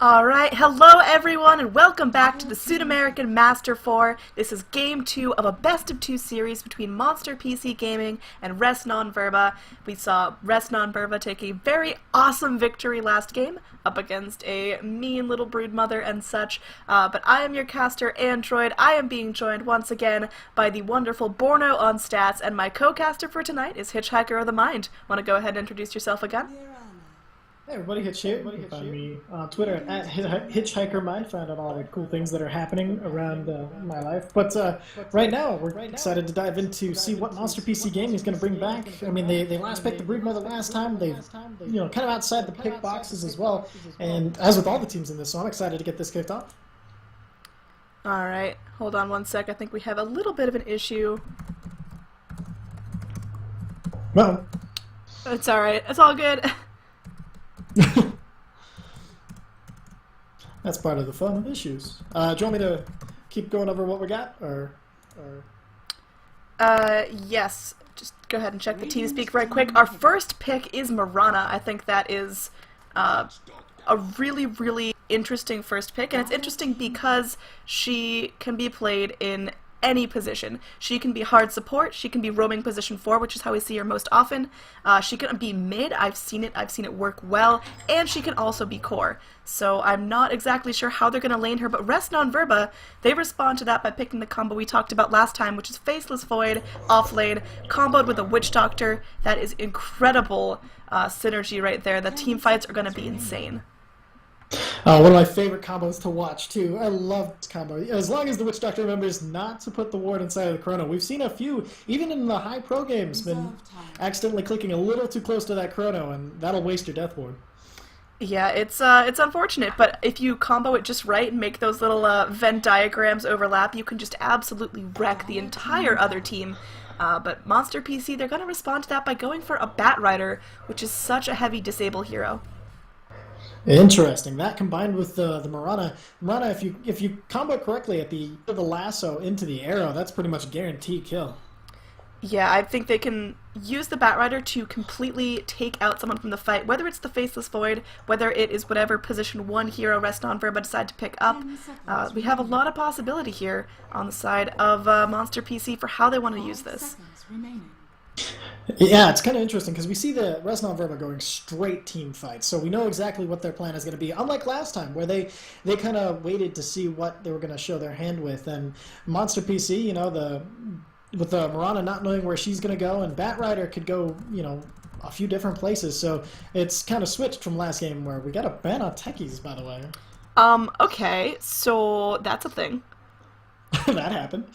Alright, hello everyone and welcome back to the Sudamerican Master 4. This is game 2 of a best of 2 series between Monster PC Gaming and Verba. We saw Verba take a very awesome victory last game up against a mean little broodmother and such. But I am your caster, Android. I am being joined once again by the wonderful Borno on stats, and my co-caster for tonight is Hitchhiker of the Mind. Want to go ahead and introduce yourself again? Hey everybody, Hitch here. You can find me on Twitter at HitchhikerMind. Find out all the cool things that are happening around my life. But right now, we're excited to dive into see what Monster PC Gaming is going to bring back. I mean, they last picked the Broodmother last time. They've, kind of outside the pick boxes as well. And as with all the teams in this, so I'm excited to get this kicked off. Alright, hold on one sec. I think we have a little bit of an issue. Well, it's alright. It's all good. That's part of the fun of issues. Do you want me to keep going over what we got, or? Yes. Just go ahead and check the TeamSpeak right quick. Our first pick is Marana. I think that is a really, really interesting first pick, and it's interesting because she can be played in any position. She can be hard support, she can be roaming position 4, which is how we see her most often. She can be mid, I've seen it work well, and she can also be core. So I'm not exactly sure how they're going to lane her, but Verba, they respond to that by picking the combo we talked about last time, which is Faceless Void, off lane, comboed with a Witch Doctor. That is incredible synergy right there. The team fights are going to be insane. One of my favorite combos to watch, too. I love this combo. As long as the Witch Doctor remembers not to put the ward inside of the chrono. We've seen a few, even in the high pro games, been accidentally clicking a little too close to that chrono, and that'll waste your death ward. Yeah, it's unfortunate, but if you combo it just right and make those little Venn diagrams overlap, you can just absolutely wreck the entire other team. But Monster PC, they're going to respond to that by going for a Bat Rider, which is such a heavy disable hero. Interesting. That combined with the Marana, if you combo correctly at the lasso into the arrow, that's pretty much a guaranteed kill. Yeah, I think they can use the Bat Rider to completely take out someone from the fight, whether it's the Faceless Void, whether it is whatever position 1 hero Verba decide to pick up. We have a lot of possibility here on the side of Monster PC for how they want to use this. Yeah, it's kind of interesting because we see the Verba going straight team fights, so we know exactly what their plan is going to be. Unlike last time, where they kind of waited to see what they were going to show their hand with, and Monster PC, with the Marana not knowing where she's going to go, and Bat Rider could go, a few different places. So it's kind of switched from last game where we got a ban on techies, by the way. Okay, so that's a thing. That happened.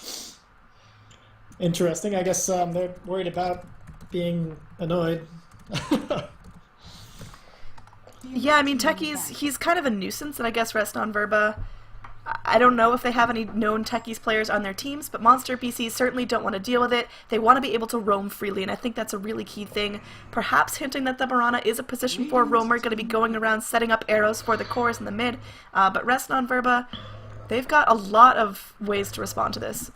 Interesting. I guess they're worried about being annoyed. Yeah, I mean, techies, he's kind of a nuisance, and I guess Verba, I don't know if they have any known techies players on their teams, but Monster PCs certainly don't want to deal with it. They want to be able to roam freely, and I think that's a really key thing. Perhaps hinting that the Marana is a position 4 roamer, going to be going around setting up arrows for the cores in the mid. But Verba, they've got a lot of ways to respond to this.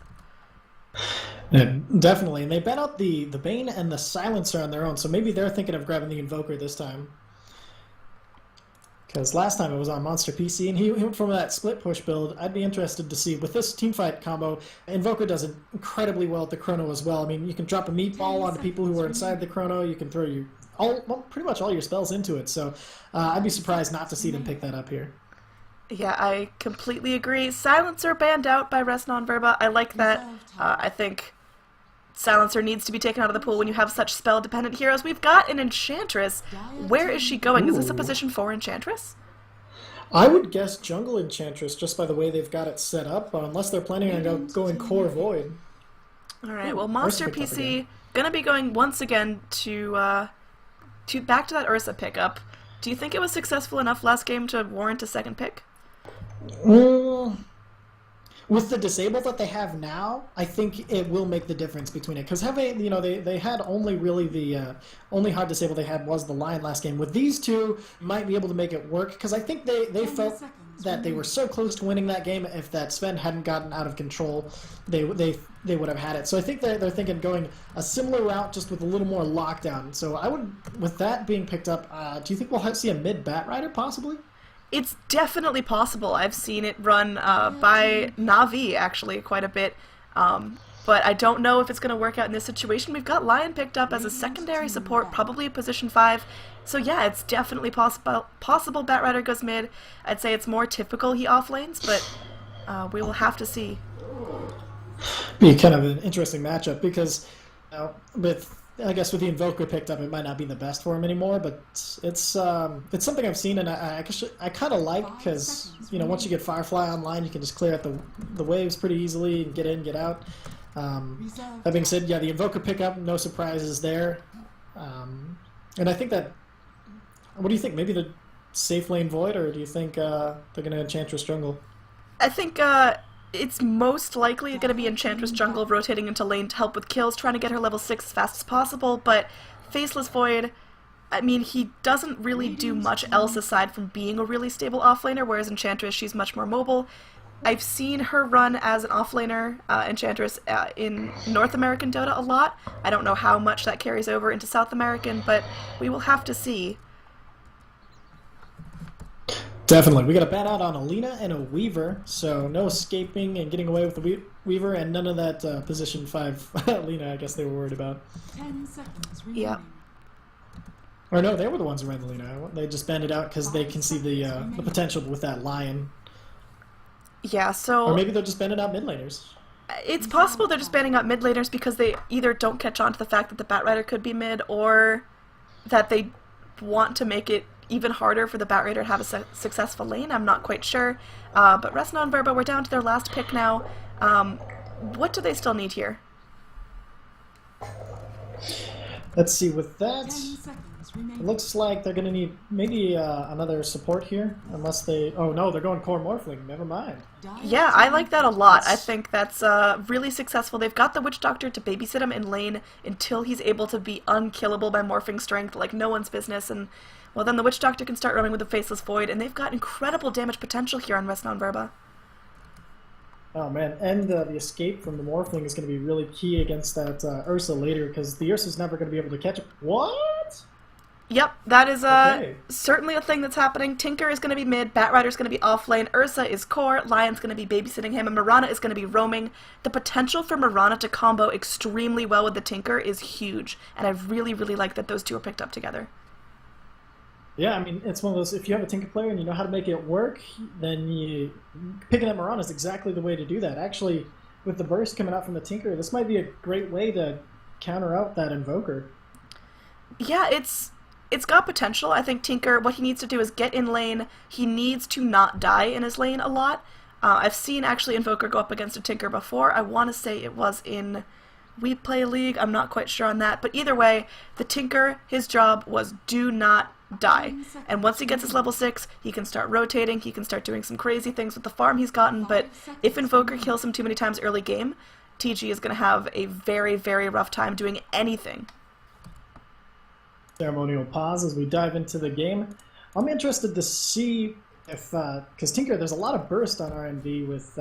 Yeah, definitely, and they bet out the Bane and the Silencer on their own, so maybe they're thinking of grabbing the Invoker this time. Because last time it was on Monster PC, and he went from that split push build. I'd be interested to see, with this teamfight combo, Invoker does it incredibly well at the chrono as well. I mean, you can drop a meatball onto people who are inside the chrono, you can throw pretty much all your spells into it, so I'd be surprised not to see them pick that up here. Yeah, I completely agree. Silencer banned out by Verba. I like that. I think Silencer needs to be taken out of the pool when you have such spell-dependent heroes. We've got an Enchantress. Where is she going? Is this a position 4 Enchantress? I would guess Jungle Enchantress, just by the way they've got it set up, unless they're planning on going Core Void. Alright, well, Monster PC gonna be going once again to back to that Ursa pickup. Do you think it was successful enough last game to warrant a second pick? With the disable that they have now, I think it will make the difference between it. Because they had only really the only hard disable they had was the Lion last game. With these two, might be able to make it work. Because I think they felt that they were so close to winning that game. If that Sven hadn't gotten out of control, they would have had it. So I think they're thinking going a similar route, just with a little more lockdown. So I would, with that being picked up, do you think we'll see a mid Bat Rider possibly? It's definitely possible. I've seen it run by Navi, actually, quite a bit. But I don't know if it's going to work out in this situation. We've got Lion picked up as a secondary support, probably a position 5. So yeah, it's definitely possible Batrider goes mid. I'd say it's more typical he offlanes, but we will have to see. Be kind of an interesting matchup because I guess with the Invoker picked up, it might not be the best for him anymore, but it's something I've seen and I kind of like because once you get Firefly online, you can just clear out the waves pretty easily and get in, get out. That being said, yeah, the Invoker pickup, no surprises there, and I think that. What do you think? Maybe the safe lane Void, or do you think they're going to Enchantress jungle? I think it's most likely going to be Enchantress jungle rotating into lane to help with kills, trying to get her level 6 as fast as possible, but Faceless Void, I mean, he doesn't really do much else aside from being a really stable offlaner, whereas Enchantress, she's much more mobile. I've seen her run as an offlaner, Enchantress, in North American Dota a lot. I don't know how much that carries over into South American, but we will have to see. Definitely. We got a bat out on a Lina and a Weaver, so no escaping and getting away with the Weaver, and none of that position 5 Lina, I guess they were worried about. 10 seconds remaining. Yeah. Or no, they were the ones who ran the Lina. They just banned it out because they can see the potential with that Lion. Yeah, so... Or maybe they're just banning out mid laners. It's possible they're just banning out mid laners because they either don't catch on to the fact that the Batrider could be mid, or that they want to make it even harder for the Batrider to have a successful lane. I'm not quite sure. But Resna and Verba, we're down to their last pick now. What do they still need here? Let's see, with that, 10 seconds remaining. it looks like they're going to need maybe another support here, unless they... Oh no, they're going core Morphling, never mind. Yeah, I like that a lot. I think that's really successful. They've got the Witch Doctor to babysit him in lane until he's able to be unkillable by morphing strength like no one's business, and well, then the Witch Doctor can start roaming with the Faceless Void, and they've got incredible damage potential here on Resna and Verba. Oh man, and the escape from the Morphling is going to be really key against that Ursa later, because the Ursa's never going to be able to catch it. What? Yep, that is Okay. certainly a thing that's happening. Tinker is going to be mid, Batrider's going to be off lane, Ursa is core, Lion's going to be babysitting him, and Mirana is going to be roaming. The potential for Mirana to combo extremely well with the Tinker is huge, and I really, really like that those two are picked up together. Yeah, I mean, it's one of those, if you have a Tinker player and you know how to make it work, then picking up Mirana is exactly the way to do that. Actually, with the burst coming out from the Tinker, this might be a great way to counter out that Invoker. Yeah, it's got potential. I think Tinker, what he needs to do is get in lane. He needs to not die in his lane a lot. I've seen actually Invoker go up against a Tinker before. I want to say it was in We Play League. I'm not quite sure on that. But either way, the Tinker, his job was do not die. And once he gets his level 6, he can start rotating, he can start doing some crazy things with the farm he's gotten, but if Invoker kills him too many times early game, TG is going to have a very, very rough time doing anything. Ceremonial pause as we dive into the game. I'm interested to see if, because Tinker, there's a lot of burst on RNV with,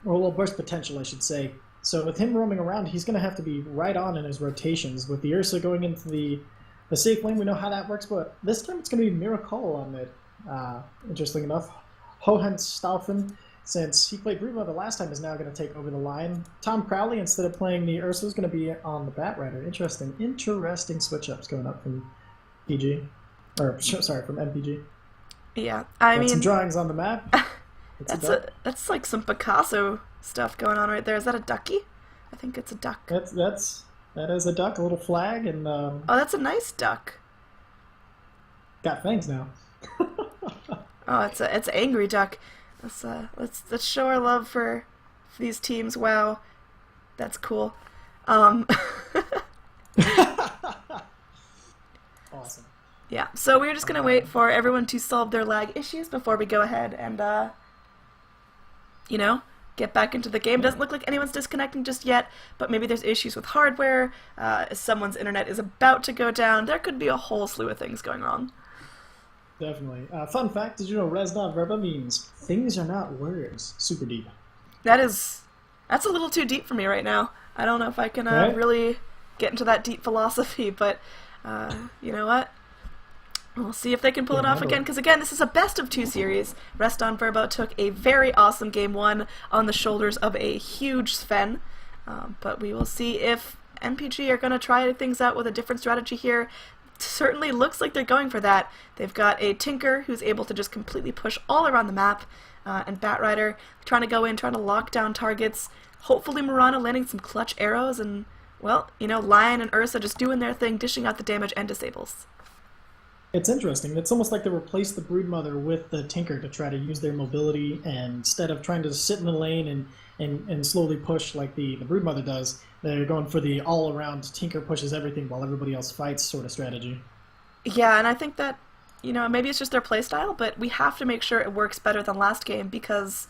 well, burst potential, I should say. So with him roaming around, he's going to have to be right on in his rotations. With the Ursa going into the safe lane, we know how that works, but this time it's going to be Miracle on mid. Interesting enough. Hohenstaufen, since he played Verba the last time, is now going to take over the line. Tom Crowley, instead of playing the Ursa, is going to be on the Batrider. Interesting switch-ups going up from PG. Or, sorry, from MPG. Yeah, I mean... some drawings on the map. That's like some Picasso stuff going on right there. Is that a ducky? I think it's a duck. That is a duck, a little flag, and oh, that's a nice duck. Got fangs now. Oh, it's an angry duck. Let's show our love for these teams. Wow, that's cool. Awesome. Yeah, so we're just gonna wait for everyone to solve their lag issues before we go ahead and get back into the game. Doesn't look like anyone's disconnecting just yet, but maybe there's issues with hardware, someone's internet is about to go down. There could be a whole slew of things going wrong. Definitely. Fun fact, did you know Resna Verba means things are not words? Super deep. That's a little too deep for me right now. I don't know if I can really get into that deep philosophy, but you know what? We'll see if they can pull it Yeah, off that'll- again, because again, this is a best-of-2 series. Reston Verba took a very awesome Game 1 on the shoulders of a huge Sven, but we will see if MPG are going to try things out with a different strategy here. Certainly looks like they're going for that. They've got a Tinker who's able to just completely push all around the map, and Batrider trying to go in, trying to lock down targets. Hopefully Marana landing some clutch arrows, and, well, you know, Lion and Ursa just doing their thing, dishing out the damage and disables. It's interesting. It's almost like they replaced the Broodmother with the Tinker to try to use their mobility, and instead of trying to sit in the lane and slowly push like the Broodmother does, they're going for the all-around Tinker pushes everything while everybody else fights sort of strategy. Yeah, and I think that, you know, maybe it's just their playstyle, but we have to make sure it works better than last game because,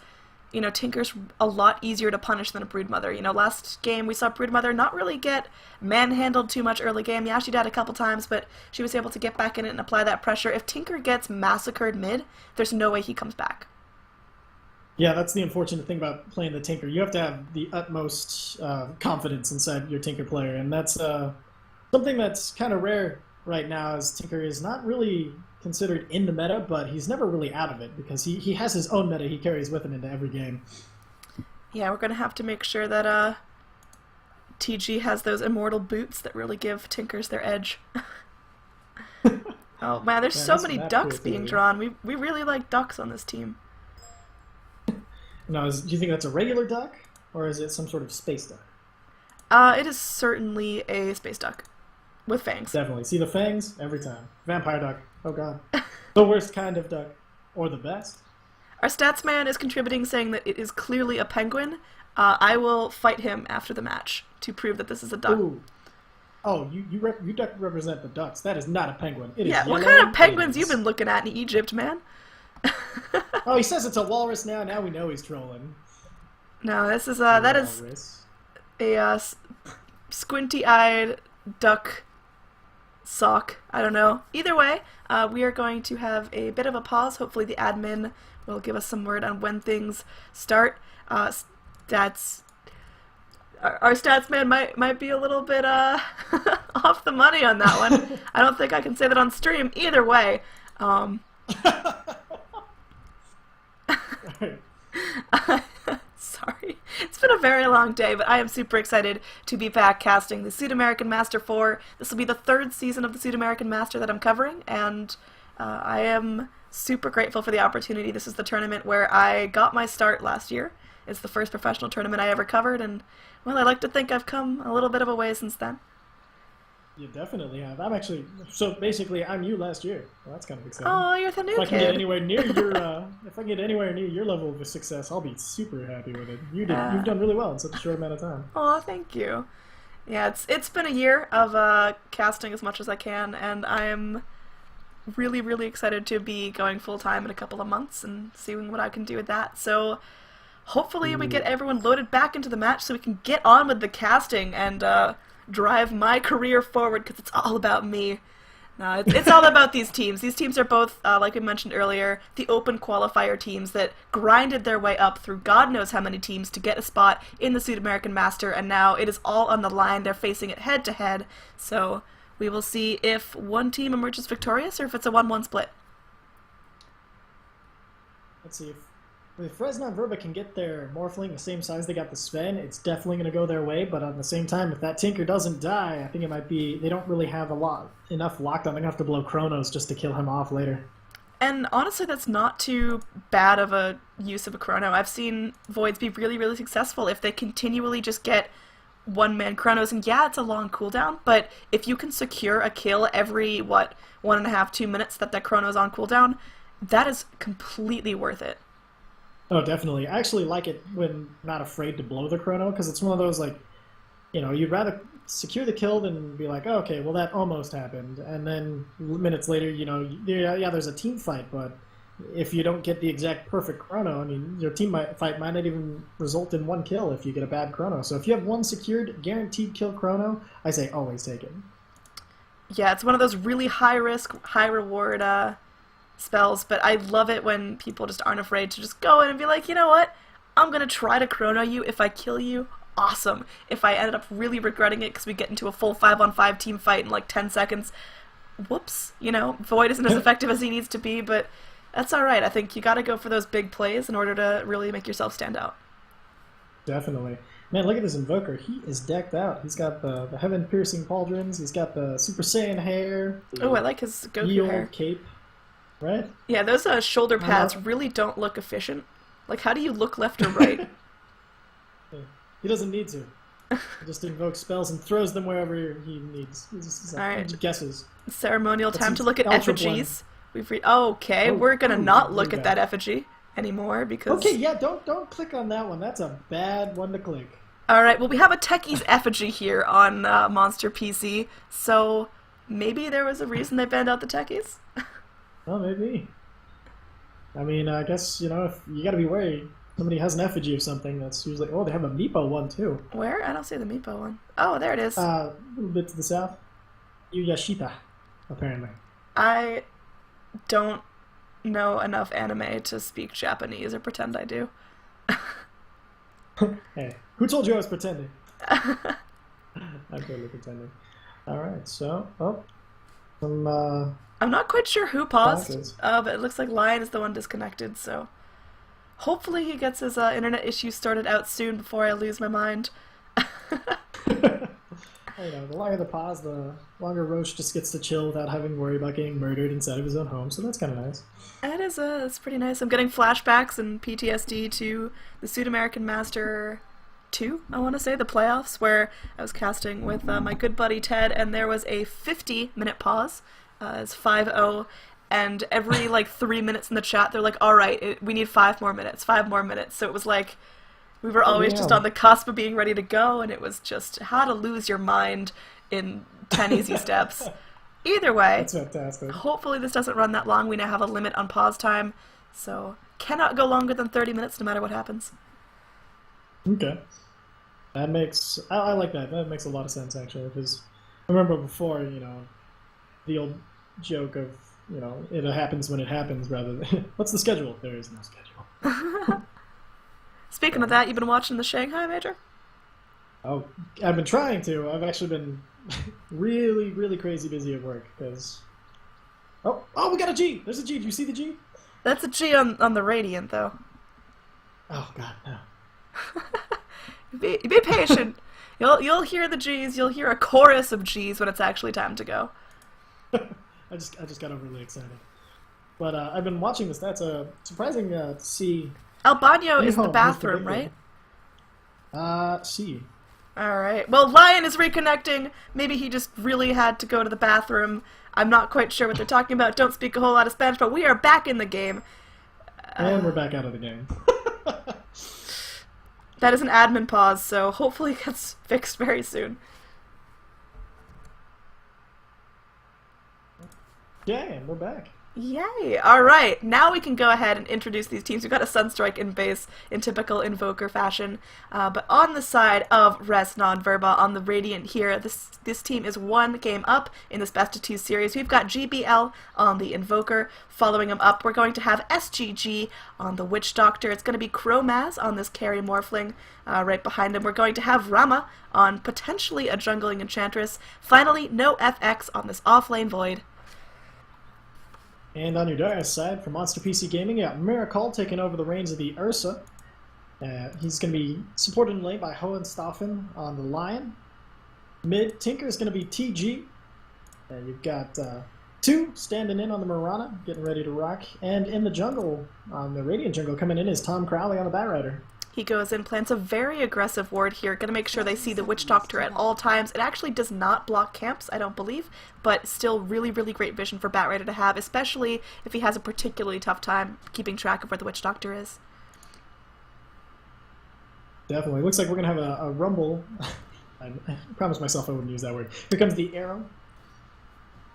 you know, Tinker's a lot easier to punish than a Broodmother. You know, last game we saw Broodmother not really get manhandled too much early game. Yeah, she died a couple times, but she was able to get back in it and apply that pressure. If Tinker gets massacred mid, there's no way he comes back. Yeah, that's the unfortunate thing about playing the Tinker. You have to have the utmost confidence inside your Tinker player, and that's something that's kind of rare right now, as Tinker is not really considered in the meta, but he's never really out of it because he has his own meta he carries with him into every game. Yeah, we're going to have to make sure that TG has those immortal boots that really give Tinkers their edge. Oh man, there's Yeah, so that's many map ducks being creativity. drawn. We really like ducks on this team. Now, do you think that's a regular duck, or is it some sort of space duck? It is certainly a space duck with fangs. Definitely. See the fangs? Every time. Vampire duck. Oh god. The worst kind of duck. Or the best. Our stats man is contributing, saying that it is clearly a penguin. I will fight him after the match to prove that this is a duck. Ooh. Oh, you duck represent the ducks. That is not a penguin. It is Yeah, what yellow. kind of penguins It you is- been looking at in Egypt, man? Oh, he says it's a walrus now. Now we know he's trolling. No, this is that is Walrus. a squinty-eyed duck sock. I don't know. Either way, we are going to have a bit of a pause. Hopefully the admin will give us some word on when things start. Stats. Our stats man might be a little bit off the money on that one. I don't think I can say that on stream. Either way, sorry. It's been a very long day, but I am super excited to be back casting the Sudamerican Master 4. This will be the third season of the Sudamerican Master that I'm covering, and I am super grateful for the opportunity. This is the tournament where I got my start last year. It's the first professional tournament I ever covered, and, well, I like to think I've come a little bit of a way since then. You definitely have. I'm actually so basically I'm you last year. Well, that's kind of exciting. Oh, you're the new If I can get kid. anywhere near your, if I can get anywhere near your level of success, I'll be super happy with it. You've done really well in such a short amount of time. Oh, thank you. Yeah, it's been a year of casting as much as I can, and I am really, really excited to be going full-time in a couple of months and seeing what I can do with that. So hopefully we get everyone loaded back into the match so we can get on with the casting and drive my career forward, because it's all about me. No, it's all about these teams. These teams are both, like we mentioned earlier, the open qualifier teams that grinded their way up through God knows how many teams to get a spot in the Sudamerican Master, and now it is all on the line. They're facing it head-to-head, so we will see if one team emerges victorious or if it's a 1-1 split. Let's see if Fresno and Verba can get their Morphling the same size they got the Sven, it's definitely going to go their way. But at the same time, if that Tinker doesn't die, I think it might be they don't really have enough lockdown. They're going to have to blow Chronos just to kill him off later. And honestly, that's not too bad of a use of a Chrono. I've seen Voids be really, really successful if they continually just get one-man Chronos. And yeah, it's a long cooldown, but if you can secure a kill every, 1.5, 2 minutes that Chrono's on cooldown, that is completely worth it. Oh, definitely. I actually like it when not afraid to blow the Chrono, because it's one of those, like, you'd rather secure the kill than be like, oh, okay, well, that almost happened. And then minutes later, yeah, there's a team fight, but if you don't get the exact perfect Chrono, I mean, your team fight might not even result in one kill if you get a bad Chrono. So if you have one secured, guaranteed kill Chrono, I say always take it. Yeah, it's one of those really high-risk, high-reward spells, but I love it when people just aren't afraid to just go in and be like, you know what, I'm going to try to Chrono you. If I kill you, awesome. If I ended up really regretting it because we get into a full 5-on-5 team fight in like 10 seconds, whoops, you know, Void isn't as effective as he needs to be, but that's alright. I think you gotta go for those big plays in order to really make yourself stand out. Definitely. Man, look at this Invoker. He is decked out. He's got the heaven-piercing pauldrons. He's got the Super Saiyan hair. Oh, I like his Goku Eel hair. cape. Right? Yeah, those shoulder pads really don't look efficient. Like, how do you look left or right? He doesn't need to. He just invokes spells and throws them wherever he needs. He just Alright. guesses. Ceremonial time seems to look at ultra effigies. Okay, we're gonna not look at that effigy anymore because... Okay, yeah, don't click on that one. That's a bad one to click. Alright, well we have a Techie's effigy here on Monster PC, so maybe there was a reason they banned out the Techies? Well, maybe. I mean, I guess, you know, if you gotta be wary. Somebody has an effigy of something that's usually... Oh, they have a Meepo one, too. Where? I don't see the Meepo one. Oh, there it is. A little bit to the south. Yashita, apparently. I don't know enough anime to speak Japanese or pretend I do. Hey, who told you I was pretending? I'm totally pretending. Alright, so... Oh. Some, I'm not quite sure who paused, bonkers. but it looks like Lion is the one disconnected, so... Hopefully he gets his internet issues sorted out soon before I lose my mind. You know, the longer the pause, the longer Roche just gets to chill without having to worry about getting murdered inside of his own home, so that's kind of nice. That is, that's pretty nice. I'm getting flashbacks and PTSD to the Sudamerican Master 2, I want to say, the playoffs, where I was casting with my good buddy Ted, and there was a 50-minute pause. It's 5-0, and every, 3 minutes in the chat, they're like, alright, we need 5 more minutes, 5 more minutes. So it was like, we were always just on the cusp of being ready to go, and it was just how to lose your mind in 10 easy steps. Either way, That's fantastic. hopefully this doesn't run that long. We now have a limit on pause time, so cannot go longer than 30 minutes no matter what happens. Okay. That makes... I like that. That makes a lot of sense, actually, because I remember before, you know, the old joke of, you know, it happens when it happens, rather than... What's the schedule? There is no schedule. Speaking of that, you've been watching the Shanghai Major? Oh, I've been trying to. I've actually been really, really crazy busy at work, because... Oh, we got a G! There's a G. Do you see the G? That's a G on the Radiant, though. Oh, God, no. Be patient. You'll hear the G's. You'll hear a chorus of G's when it's actually time to go. I just got overly excited. But I've been watching this. That's surprising to see... Albano is the Who's bathroom, big right? C. Alright. Well, Lion is reconnecting. Maybe he just really had to go to the bathroom. I'm not quite sure what they're talking about. Don't speak a whole lot of Spanish, but we are back in the game. And we're back out of the game. That is an admin pause, so hopefully it gets fixed very soon. Yeah, and we're back. Yay! Alright, now we can go ahead and introduce these teams. We've got a Sunstrike in base in typical Invoker fashion. But on the side of Resnon Verba, on the Radiant here, this team is 1 game up in this Best of 2 series. We've got GBL on the Invoker. Following him up, we're going to have SGG on the Witch Doctor. It's going to be Chromaz on this Carry Morphling. Right behind him, we're going to have Rama on potentially a Jungling Enchantress. Finally, no FX on this offlane Void. And on your Darius side, for Monster PC Gaming, you got Miracle taking over the reins of the Ursa. He's going to be supported in lane by Hohenstaufen on the Lion. Mid, Tinker is going to be TG. And you've got 2 standing in on the Mirana, getting ready to rock. And in the jungle, on the Radiant jungle, coming in is Tom Crowley on the Batrider. He goes in, plants a very aggressive ward here, gonna make sure they see the Witch Doctor at all times. It actually does not block camps, I don't believe, but still really, really great vision for Batrider to have, especially if he has a particularly tough time keeping track of where the Witch Doctor is. Definitely. Looks like we're going to have a rumble. I promised myself I wouldn't use that word. Here comes the arrow.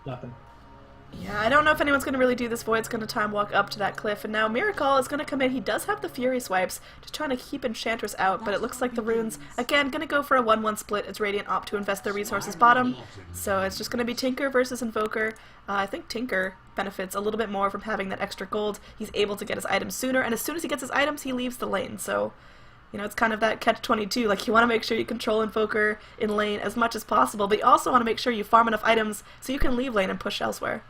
Nothing. Yeah, I don't know if anyone's going to really do this. Void's going to time walk up to that cliff, and now Miracle is going to come in. He does have the Fury Swipes, just trying to keep Enchantress out, but it looks like the runes, again, going to go for a 1-1 split as Radiant opt to invest their resources bottom, so it's just going to be Tinker versus Invoker. I think Tinker benefits a little bit more from having that extra gold. He's able to get his items sooner, and as soon as he gets his items, he leaves the lane, so... You know, it's kind of that catch-22. Like, you want to make sure you control Invoker in lane as much as possible, but you also want to make sure you farm enough items so you can leave lane and push elsewhere.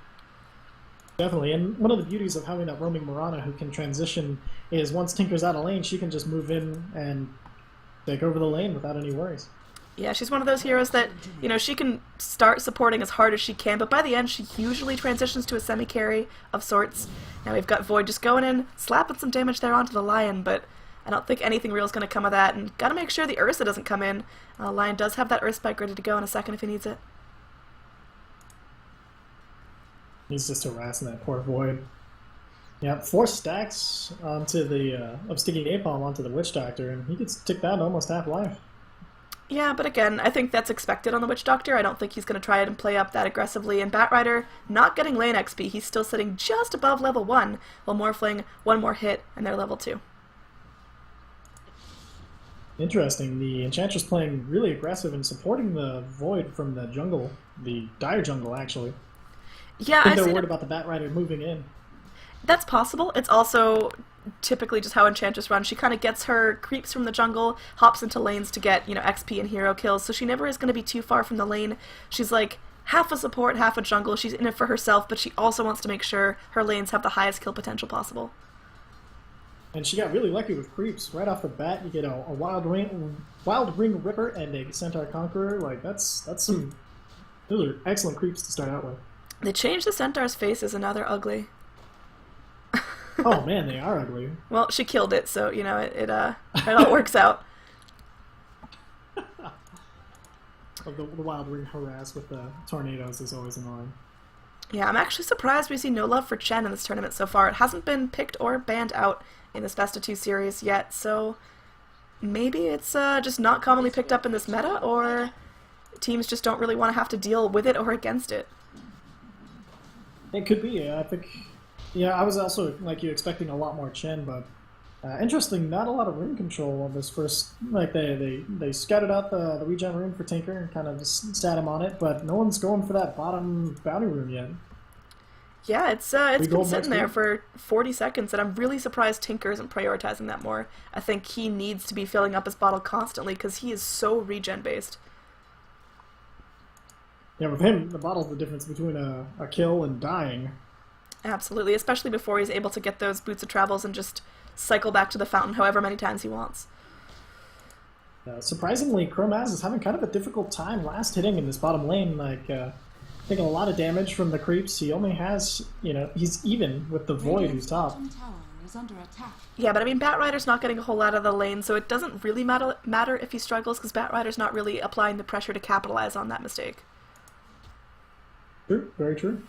Definitely, and one of the beauties of having that roaming Mirana who can transition is once Tinker's out of lane, she can just move in and take over the lane without any worries. Yeah, she's one of those heroes that, you know, she can start supporting as hard as she can, but by the end she usually transitions to a semi-carry of sorts. Now we've got Void just going in, slapping some damage there onto the Lion, but I don't think anything real is going to come of that, and gotta make sure the Ursa doesn't come in. Lion does have that Earth Spike ready to go in a second if he needs it. He's just harassing that poor Void. Yeah, 4 stacks onto the of Sticky Napalm onto the Witch Doctor, and he gets ticked down to almost half life. Yeah, but again, I think that's expected on the Witch Doctor. I don't think he's going to try it and play up that aggressively. And Batrider, not getting lane XP, he's still sitting just above level 1, while Morphling, 1 more hit, and they're level 2. Interesting. The Enchantress playing really aggressive and supporting the Void from the jungle, the dire jungle, actually. Yeah, I think they're worried about the Batrider moving in. That's possible. It's also typically just how Enchantress runs. She kind of gets her creeps from the jungle, hops into lanes to get, you know, XP and hero kills, so she never is going to be too far from the lane. She's like half a support, half a jungle. She's in it for herself, but she also wants to make sure her lanes have the highest kill potential possible. And she got really lucky with creeps. Right off the bat, you get a Wild Ring Ripper and a Centaur Conqueror. Like, that's some... Those are excellent creeps to start out with. They changed the Centaur's faces and now they're ugly. Oh man, they are ugly. Well, she killed it, so, you know, it all works out. The Wild Ring harass with the tornadoes is always annoying. Yeah, I'm actually surprised we see no love for Chen in this tournament so far. It hasn't been picked or banned out in this Best of 2 series yet, so maybe it's just not commonly picked up in this meta, or teams just don't really want to have to deal with it or against it. It could be, I think... Yeah, I was also, like you, expecting a lot more Chen, but interesting, not a lot of rune control on this first... Like, they scouted out the regen rune for Tinker and kind of just sat him on it, but no one's going for that bottom bounty rune yet. Yeah, it's been sitting there for 40 seconds, and I'm really surprised Tinker isn't prioritizing that more. I think he needs to be filling up his bottle constantly, because he is so regen-based. Yeah, with him, the bottle's the difference between a kill and dying. Absolutely, especially before he's able to get those boots of travels and just cycle back to the fountain however many times he wants. Surprisingly, Chromaz is having kind of a difficult time last hitting in this bottom lane, like, taking a lot of damage from the creeps. He only has, you know, he's even with the Void who's top. Yeah, but I mean, Batrider's not getting a whole lot of the lane, so it doesn't really matter if he struggles, because Batrider's not really applying the pressure to capitalize on that mistake. True, very true.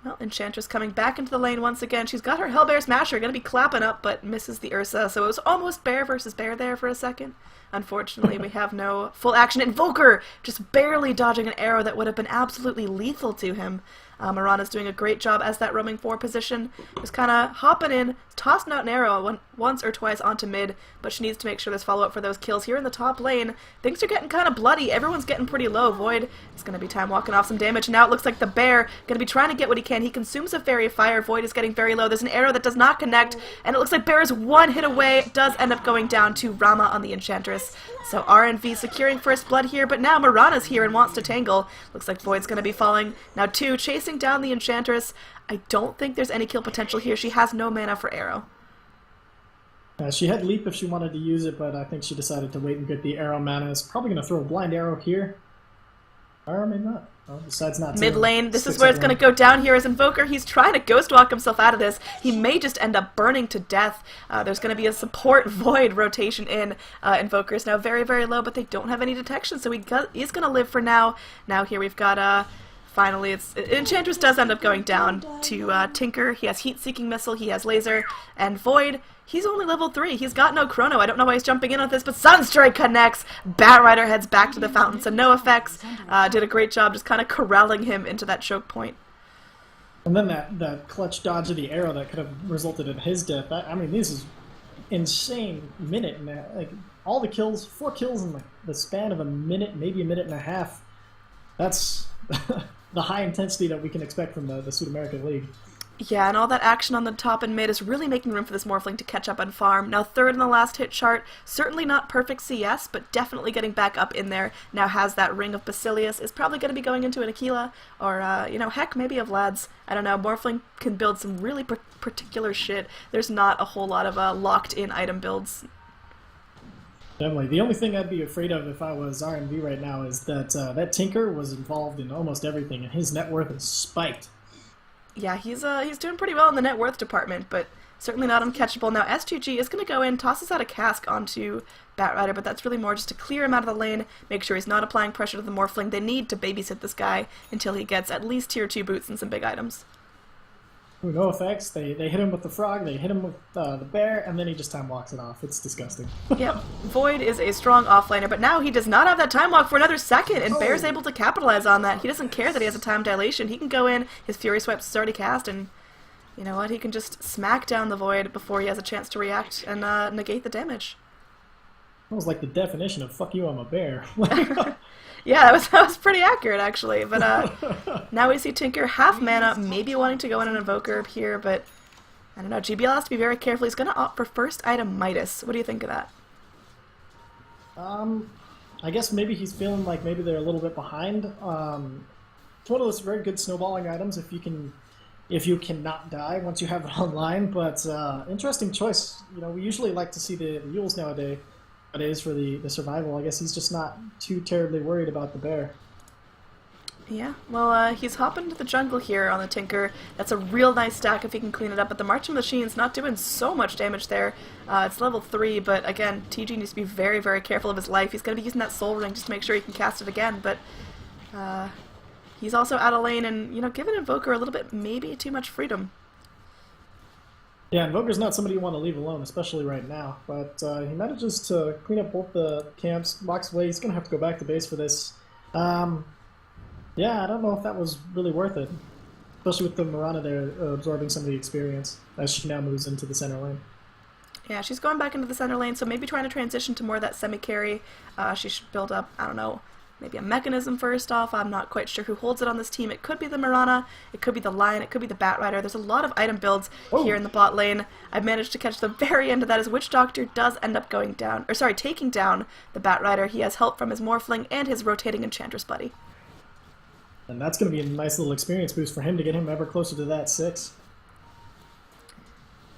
Well, Enchantress coming back into the lane once again. She's got her Hellbear Smasher, gonna be clapping up, but misses the Ursa, so it was almost bear versus bear there for a second. Unfortunately, we have no full action. Invoker just barely dodging an arrow that would have been absolutely lethal to him. Mirana's doing a great job as that roaming 4 position. Just kind of hopping in, tossing out an arrow once or twice onto mid, but she needs to make sure there's follow-up for those kills. Here in the top lane, things are getting kind of bloody. Everyone's getting pretty low. Void, it's going to be time walking off some damage. Now it looks like the bear going to be trying to get what he can. He consumes a Fairy Fire. Void is getting very low. There's an arrow that does not connect, and it looks like bear is 1 hit away. It does end up going down to Rama on the Enchantress. So RNV securing first blood here, but now Mirana's here and wants to tangle. Looks like Void's going to be falling. Now 2 chasing down the Enchantress. I don't think there's any kill potential here. She has no mana for arrow. She had leap if she wanted to use it, but I think she decided to wait and get the arrow mana. Is probably going to throw a blind arrow here. Or maybe not. Well, besides not mid lane, this is where it's going to go down here as Invoker. He's trying to ghost walk himself out of this. He may just end up burning to death. There's going to be a support Void rotation in. Invoker is now very, very low, but they don't have any detection, so he's going to live for now. Now here we've got... Finally, Enchantress does end up going down to Tinker. He has Heat-Seeking Missile, he has Laser, and Void, he's only level 3. He's got no Chrono. I don't know why he's jumping in on this, but Sunstrike connects. Batrider heads back to the fountain, so no effects. Did a great job just kind of corralling him into that choke point. And then that clutch dodge of the arrow that could have resulted in his death. I mean, this is insane minute. Like, all the kills, 4 kills in the span of a minute, maybe a minute and a half. That's... the high intensity that we can expect from the Sudamerican League. Yeah, and all that action on the top and mid is really making room for this Morphling to catch up and farm. Now third in the last hit chart, certainly not perfect CS, but definitely getting back up in there. Now has that Ring of Basilius, is probably going to be going into an Aquila, or, you know, heck, maybe a Vlad's. I don't know, Morphling can build some really particular shit. There's not a whole lot of locked-in item builds. Definitely. The only thing I'd be afraid of if I was RNV right now is that that Tinker was involved in almost everything, and his net worth is spiked. Yeah, he's doing pretty well in the net worth department, but certainly not uncatchable. Now S2G is going to go in, tosses out a cask onto Batrider, but that's really more just to clear him out of the lane, make sure he's not applying pressure to the Morphling. They need to babysit this guy until he gets at least tier 2 boots and some big items. No effects. They hit him with the frog, they hit him with the bear, and then he just time walks it off. It's disgusting. Yep, Void is a strong offlaner, but now he does not have that time walk for another second, and Bear's able to capitalize on that. He doesn't care that he has a time dilation. He can go in, his Fury Swept is already cast, and you know what? He can just smack down the Void before he has a chance to react and negate the damage. That was like the definition of "fuck you, I'm a bear." Yeah, that was pretty accurate, actually. But now we see Tinker half mana, maybe wanting to go in an Invoker here, but I don't know. GBL has to be very careful. He's going to opt for first item Midas. What do you think of that? I guess maybe he's feeling like maybe they're a little bit behind. It's one of those very good snowballing items if you cannot die once you have it online. But interesting choice. You know, we usually like to see the Yules nowadays for the survival. I guess he's just not too terribly worried about the bear. Yeah, well, he's hopping to the jungle here on the Tinker. That's a real nice stack if he can clean it up, but the Marching Machine's not doing so much damage there. It's level 3, but again, TG needs to be very, very careful of his life. He's going to be using that Soul Ring just to make sure he can cast it again, but he's also out of lane and, you know, giving Invoker a little bit maybe too much freedom. Yeah, Invoker's not somebody you want to leave alone, especially right now. But he manages to clean up both the camps, walks away. He's going to have to go back to base for this. Yeah, I don't know if that was really worth it. Especially with the Mirana there absorbing some of the experience as she now moves into the center lane. Yeah, she's going back into the center lane, so maybe trying to transition to more of that semi-carry. She should build up, I don't know, maybe a mechanism first off. I'm not quite sure who holds it on this team. It could be the Mirana, it could be the Lion, it could be the Batrider. There's a lot of item builds here in the bot lane. I've managed to catch the very end of that as Witch Doctor does end up going down, or sorry, taking down the Batrider. He has help from his Morphling and his rotating Enchantress buddy. And that's going to be a nice little experience boost for him to get him ever closer to that 6.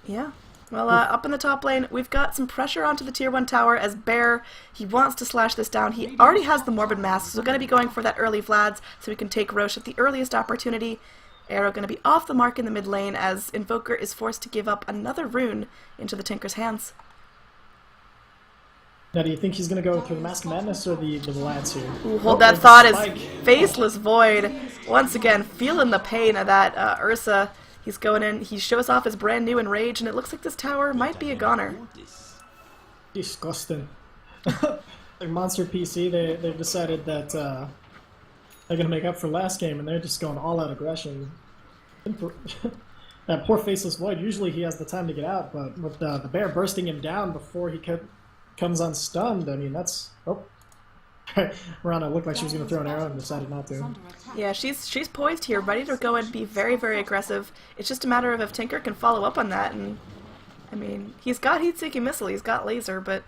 Yeah. Well, up in the top lane, we've got some pressure onto the tier 1 tower as Bear, he wants to slash this down. He already has the Morbid Mask, so we're going to be going for that early Vlads so we can take Roche at the earliest opportunity. Arrow going to be off the mark in the mid lane as Invoker is forced to give up another rune into the Tinker's hands. Now, do you think he's going to go through the Mask of Madness or the Vlads here? Ooh, hold that thought as Faceless Void, once again, feeling the pain of that Ursa. He's going in, he shows off his brand new Enrage, and it looks like this tower might be a goner. Disgusting. Their Monster PC, they've decided that they're going to make up for last game, and they're just going all-out aggression. That poor Faceless Void, usually he has the time to get out, but with the bear bursting him down before he comes unstunned, I mean, that's... Oh. Mirana looked like she was going to throw an arrow and decided not to. Yeah, she's poised here, ready to go and be very, very aggressive. It's just a matter of if Tinker can follow up on that, and... I mean, he's got Heat-Seeking Missile, he's got Laser, but...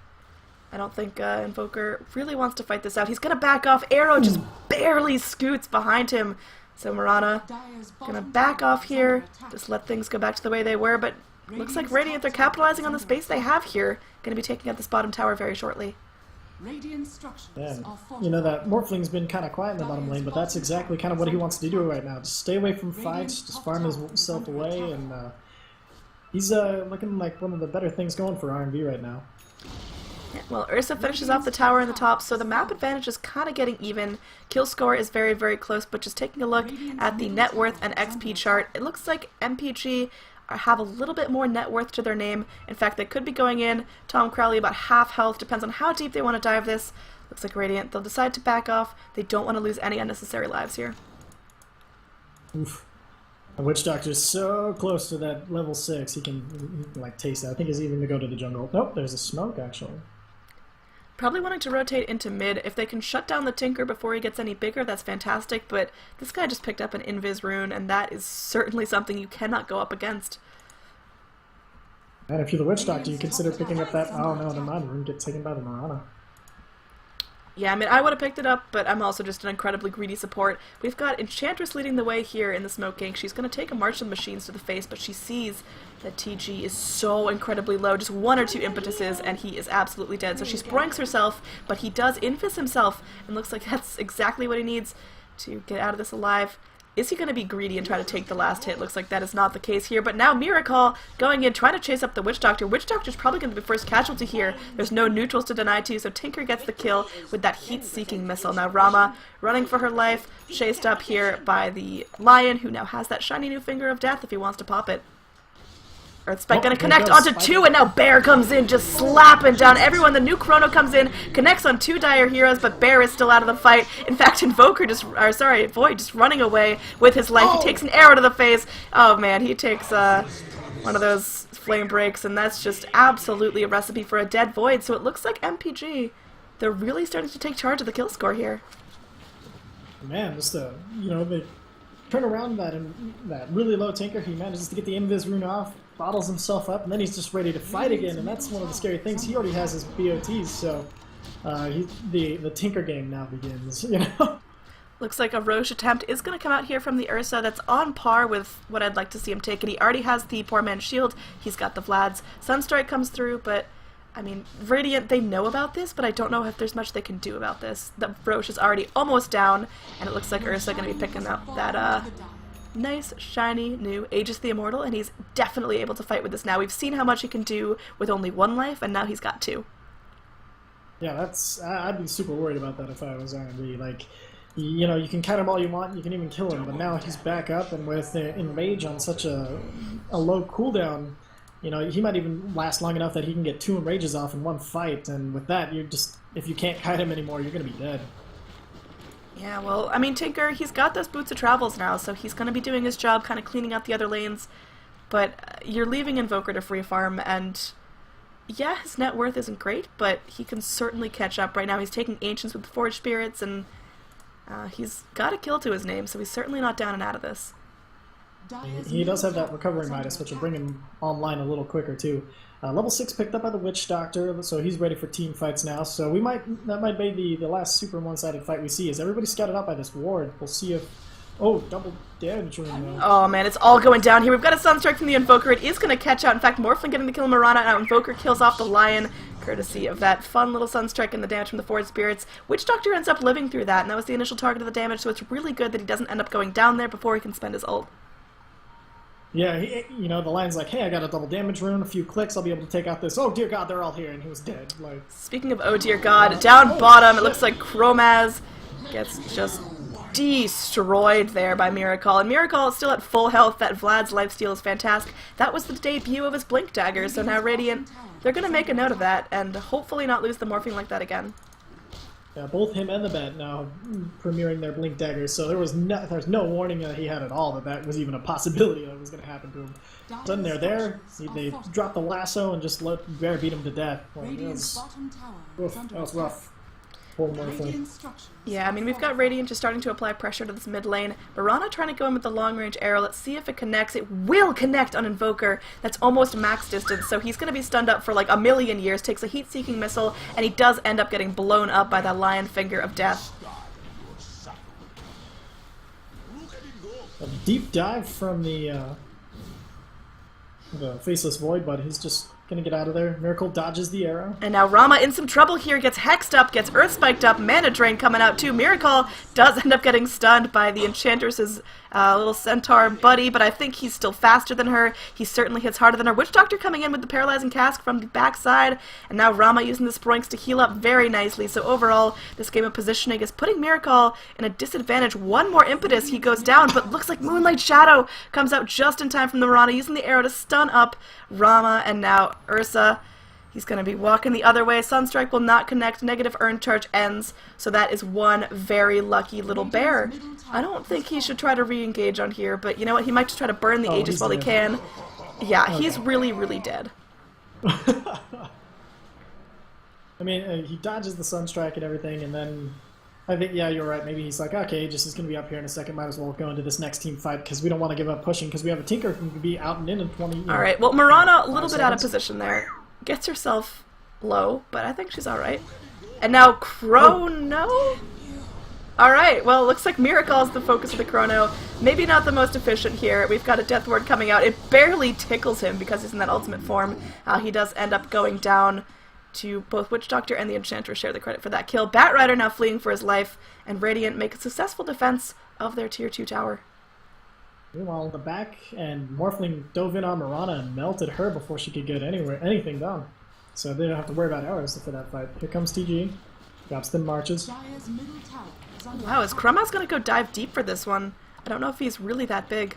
I don't think Invoker really wants to fight this out. He's going to back off. Arrow just barely scoots behind him. So Mirana going to back off here. Just let things go back to the way they were. But looks like Radiant, they're capitalizing on the space they have here. Going to be taking out this bottom tower very shortly. Yeah, you know, that Morphling's been kind of quiet in the bottom lane, but that's exactly kind of what he wants to do right now. Just stay away from fights, just farm himself away, and he's looking like one of the better things going for R&V right now. Yeah, well, Ursa finishes off the tower in the top, so the map advantage is kind of getting even. Kill score is very, very close, but just taking a look at the net worth and XP chart, it looks like MPG have a little bit more net worth to their name. In fact, they could be going in Tom Crowley about half health, depends on how deep they want to dive this. Looks like Radiant, they'll decide to back off. They don't want to lose any unnecessary lives here. Oof. The Witch Doctor's so close to that level 6, he can like taste it. I think he's even going to go to the jungle. Nope, there's a smoke actually. Probably wanting to rotate into mid. If they can shut down the Tinker before he gets any bigger, that's fantastic, but this guy just picked up an Invis rune, and that is certainly something you cannot go up against. And if you're the Witch Doctor, you consider picking up that, oh no, the Mind Rune gets taken by the Marana. Yeah, I mean, I would have picked it up, but I'm also just an incredibly greedy support. We've got Enchantress leading the way here in the Smoke King. She's going to take a March of the Machines to the face, but she sees that TG is so incredibly low. Just 1 or 2 impetuses, and he is absolutely dead. So she spranks herself, but he does Infus himself, and looks like that's exactly what he needs to get out of this alive. Is he going to be greedy and try to take the last hit? Looks like that is not the case here. But now Miracle going in, trying to chase up the Witch Doctor. Witch Doctor's probably going to be the first casualty here. There's no neutrals to deny to, so Tinker gets the kill with that heat-seeking missile. Now Rama running for her life, chased up here by the Lion, who now has that shiny new finger of death if he wants to pop it. Earthspike gonna connect onto 2, and now Bear comes in, just slapping down everyone. The new Chrono comes in, connects on 2 dire heroes, but Bear is still out of the fight. In fact, Void just running away with his life. He takes an arrow to the face. Oh man, he takes one of those flame breaks, and that's just absolutely a recipe for a dead Void. So it looks like MPG, they're really starting to take charge of the kill score here. Man, just they turn around that really low Tinker. He manages to get the Invis rune off, bottles himself up, and then he's just ready to fight again. And that's one of the scary things. He already has his BOTs, so the Tinker game now begins. Looks like a Roche attempt is going to come out here from the Ursa. That's on par with what I'd like to see him take. And he already has the Poor Man's Shield. He's got the Vlad's. Sunstrike comes through, but I mean, Radiant, they know about this, but I don't know if there's much they can do about this. The Roche is already almost down, and it looks like Ursa going to be picking up that nice, shiny, new Aegis the Immortal, and he's definitely able to fight with this now. We've seen how much he can do with only 1 life, and now he's got 2. Yeah, I'd be super worried about that if I was R&D. Like, you can count him all you want, you can even kill him, but now he's back up, and with Enrage on such a low cooldown, he might even last long enough that he can get 2 Enrages off in 1 fight, and with that, if you can't kite him anymore, you're going to be dead. Yeah, well, I mean, Tinker, he's got those Boots of Travels now, so he's going to be doing his job, kind of cleaning out the other lanes, but you're leaving Invoker to free farm, and yeah, his net worth isn't great, but he can certainly catch up. Right now he's taking Ancients with the Forged Spirits, and he's got a kill to his name, so he's certainly not down and out of this. He does have that Recovery Midas, which will bring him online a little quicker too. Level 6 picked up by the Witch Doctor, so he's ready for team fights now. So that might be the last super one-sided fight we see. Is everybody scouted out by this ward? We'll see if... Oh, double damage rune though. Oh man, it's all going down here. We've got a Sunstrike from the Invoker. It is going to catch out. In fact, Morphling getting the kill on Marana. Now Invoker kills off the Lion, courtesy of that fun little Sunstrike and the damage from the Forged Spirits. Witch Doctor ends up living through that, and that was the initial target of the damage, so it's really good that he doesn't end up going down there before he can spend his ult. Yeah, the Lion's like, hey, I got a double damage rune, a few clicks, I'll be able to take out this. Oh dear God, they're all here, and he was dead. Like, speaking of oh dear God, down bottom, it looks like Chromaz gets just destroyed there by Miracle. And Miracle is still at full health. That Vlad's lifesteal is fantastic. That was the debut of his Blink Dagger, so now Radiant, they're going to make a note of that, and hopefully not lose the Morphing like that again. Yeah, both him and the Bat now premiering their Blink Daggers, so there's no warning that he had at all that was even a possibility that was going to happen to him. Suddenly they're there, they drop the lasso and just let Bear beat him to death. Well, that was rough. Yeah, I mean, we've got Radiant just starting to apply pressure to this mid lane. Marana trying to go in with the long-range arrow. Let's see if it connects. It will connect on Invoker. That's almost max distance, so he's going to be stunned up for like a million years. Takes a heat-seeking missile, and he does end up getting blown up by that Lion Finger of Death. A deep dive from the Faceless Void, but he's just gonna get out of there. Miracle dodges the arrow. And now Rama in some trouble here, gets hexed up, gets earth spiked up, mana drain coming out too. Miracle does end up getting stunned by the Enchantress's little centaur buddy, but I think he's still faster than her. He certainly hits harder than her. Witch Doctor coming in with the paralyzing cask from the backside, and now Rama using the Sprinks to heal up very nicely. So overall, this game of positioning is putting Miracle in a disadvantage. One more impetus, he goes down, but looks like Moonlight Shadow comes out just in time from the Marana, using the arrow to stun up Rama, and now Ursa. He's going to be walking the other way. Sunstrike will not connect. Negative earn charge ends. So that is one very lucky little bear. I don't think he should try to re-engage on here, but you know what? He might just try to burn the Aegis while he can. Yeah, okay. He's really, really dead. I mean, he dodges the Sunstrike and everything, and then I think, yeah, you're right. Maybe he's like, okay, Aegis is going to be up here in a second. Might as well go into this next team fight because we don't want to give up pushing because we have a Tinker who can be out and in 20. All right. Well, Marana, a little bit seconds. out of position there. Gets herself low, but I think she's all right. And now Chrono? All right. Well, looks like Miracle is the focus of the Chrono. Maybe not the most efficient here. We've got a Death Ward coming out. It barely tickles him because he's in that ultimate form. He does end up going down to both Witch Doctor and the Enchantress share the credit for that kill. Batrider now fleeing for his life, and Radiant make a successful defense of their Tier 2 tower. Meanwhile, in the back, and Morphling dove in on Marana and melted her before she could get anything done. So they don't have to worry about arrows for that fight. Here comes TG. Drops then marches. Dire's middle tower is under Wow, is Krumaz going to go dive deep for this one? I don't know if he's really that big.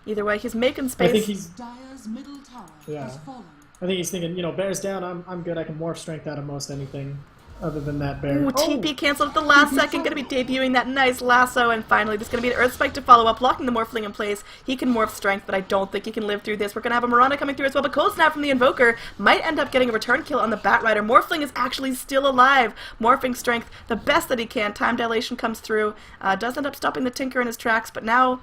Either way, he's making space. I think he's... Dire's middle tower Yeah. has fallen. I think he's thinking, bears down, I'm good, I can morph strength out of most anything other than that bear. Ooh, TP canceled at the last second, going to be debuting that nice lasso, and finally there's going to be an Earth Spike to follow up, locking the Morphling in place. He can morph strength, but I don't think he can live through this. We're going to have a Mirana coming through as well, but Cold Snap from the Invoker might end up getting a return kill on the Batrider. Morphling is actually still alive, morphing strength the best that he can. Time dilation comes through, does end up stopping the Tinker in his tracks, but now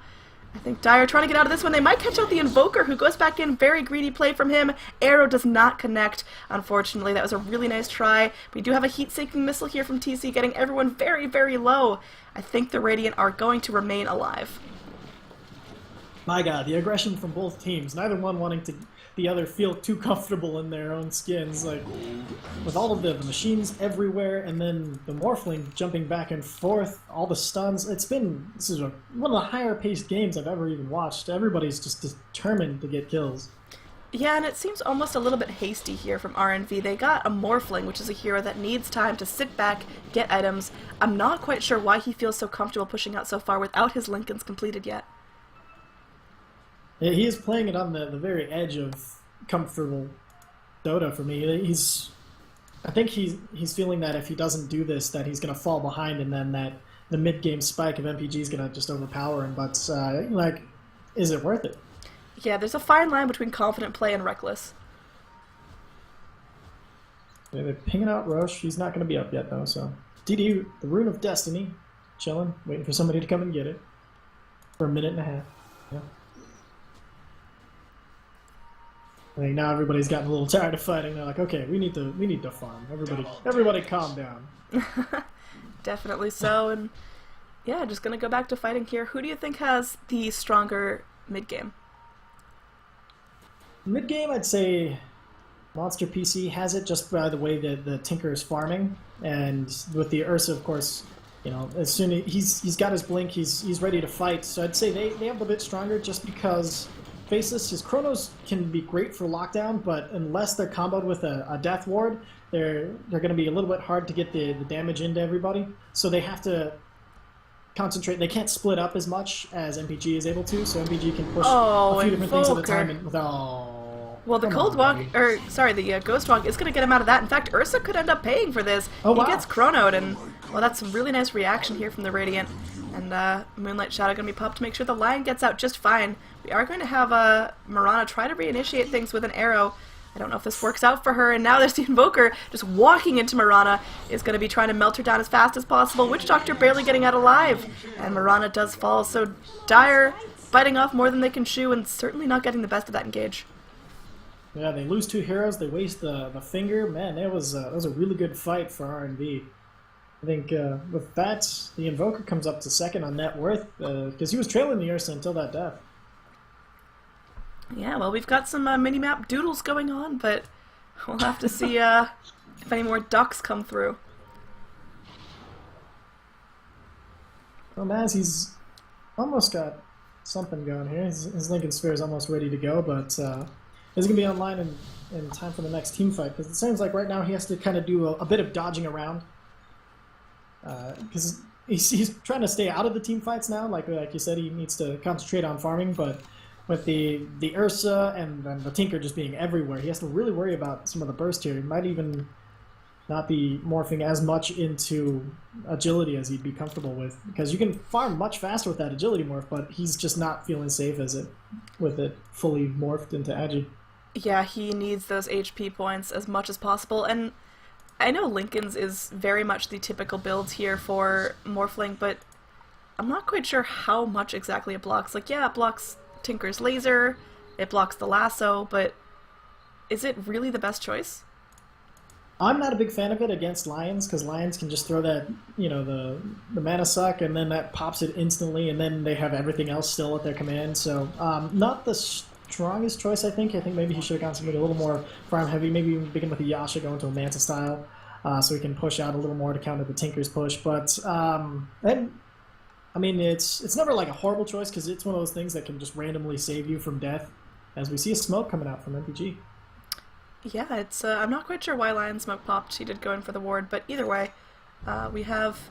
I think Dire trying to get out of this one. They might catch out the Invoker, who goes back in. Very greedy play from him. Arrow does not connect, unfortunately. That was a really nice try. We do have a heat-seeking missile here from TC, getting everyone very, very low. I think the Radiant are going to remain alive. My god, the aggression from both teams. Neither one wanting to the other feel too comfortable in their own skins. Like, with all of the machines everywhere, and then the Morphling jumping back and forth, all the stuns. This is one of the higher paced games I've ever even watched. Everybody's just determined to get kills. Yeah, and it seems almost a little bit hasty here from RNV. They got a Morphling, which is a hero that needs time to sit back, get items. I'm not quite sure why he feels so comfortable pushing out so far without his Lincolns completed yet. Yeah, he is playing it on the very edge of comfortable Dota for me. I think he's feeling that if he doesn't do this, that he's going to fall behind, and then that the mid-game spike of MPG is going to just overpower him. But, is it worth it? Yeah, there's a fine line between confident play and reckless. Yeah, they're pinging out Roche. He's not going to be up yet, though, so... DD, the Rune of Destiny, chilling, waiting for somebody to come and get it. For a minute and a half. Yeah. I think now everybody's gotten a little tired of fighting. They're like, okay, we need to farm. Everybody calm down. Definitely so, and yeah, just gonna go back to fighting here. Who do you think has the stronger mid-game? Mid-game, I'd say Monster PC has it just by the way that the Tinker is farming. And with the Ursa, of course, as soon as he's got his blink, he's ready to fight. So I'd say they have a bit stronger just because... Faceless, his Chronos can be great for lockdown, but unless they're comboed with a Death Ward, they're going to be a little bit hard to get the damage into everybody. So they have to concentrate. They can't split up as much as MPG is able to, so MPG can push a few different things at a time. Well, the the Ghost Walk is going to get him out of that. In fact, Ursa could end up paying for this. Oh, wow. He gets chronoed, and well, that's some really nice reaction here from the Radiant. And Moonlight Shadow going to be popped to make sure the Lion gets out just fine. We are going to have Mirana try to reinitiate things with an arrow. I don't know if this works out for her, and now there's the Invoker just walking into Mirana, is going to be trying to melt her down as fast as possible. Witch Doctor barely getting out alive, and Mirana does fall, so Dire biting off more than they can chew, and certainly not getting the best of that engage. Yeah, they lose two heroes, they waste the finger. Man, that was a really good fight for R&V. I think with that, the Invoker comes up to second on net worth, because he was trailing the Ursa until that death. Yeah, well, we've got some mini-map doodles going on, but we'll have to see if any more ducks come through. Well, Maz, he's almost got something going here. His Lincoln Sphere is almost ready to go, but he's going to be online in time for the next team fight, because it seems like right now he has to kind of do a bit of dodging around. Because he's trying to stay out of the team fights now. Like you said, he needs to concentrate on farming, but with the Ursa and the Tinker just being everywhere, he has to really worry about some of the burst here. He might even not be morphing as much into agility as he'd be comfortable with, because you can farm much faster with that agility morph, but he's just not feeling safe with it fully morphed into agi. Yeah, he needs those HP points as much as possible, and I know Lincoln's is very much the typical build here for Morphling, but I'm not quite sure how much exactly it blocks. Like, yeah, it blocks Tinker's laser, it blocks the lasso, but is it really the best choice? I'm not a big fan of it against Lions, because Lions can just throw that, you know, the mana suck, and then that pops it instantly, and then they have everything else still at their command. So, not the strongest choice, I think. I think maybe he should have gone something a little more farm heavy, maybe even begin with a Yasha, go into a Manta style, so he can push out a little more to counter the Tinker's push. But, and, I mean, it's never like a horrible choice, because it's one of those things that can just randomly save you from death, as we see a smoke coming out from MPG. Yeah, it's. I'm not quite sure why Lion Smoke popped. He did go in for the ward, but either way, we have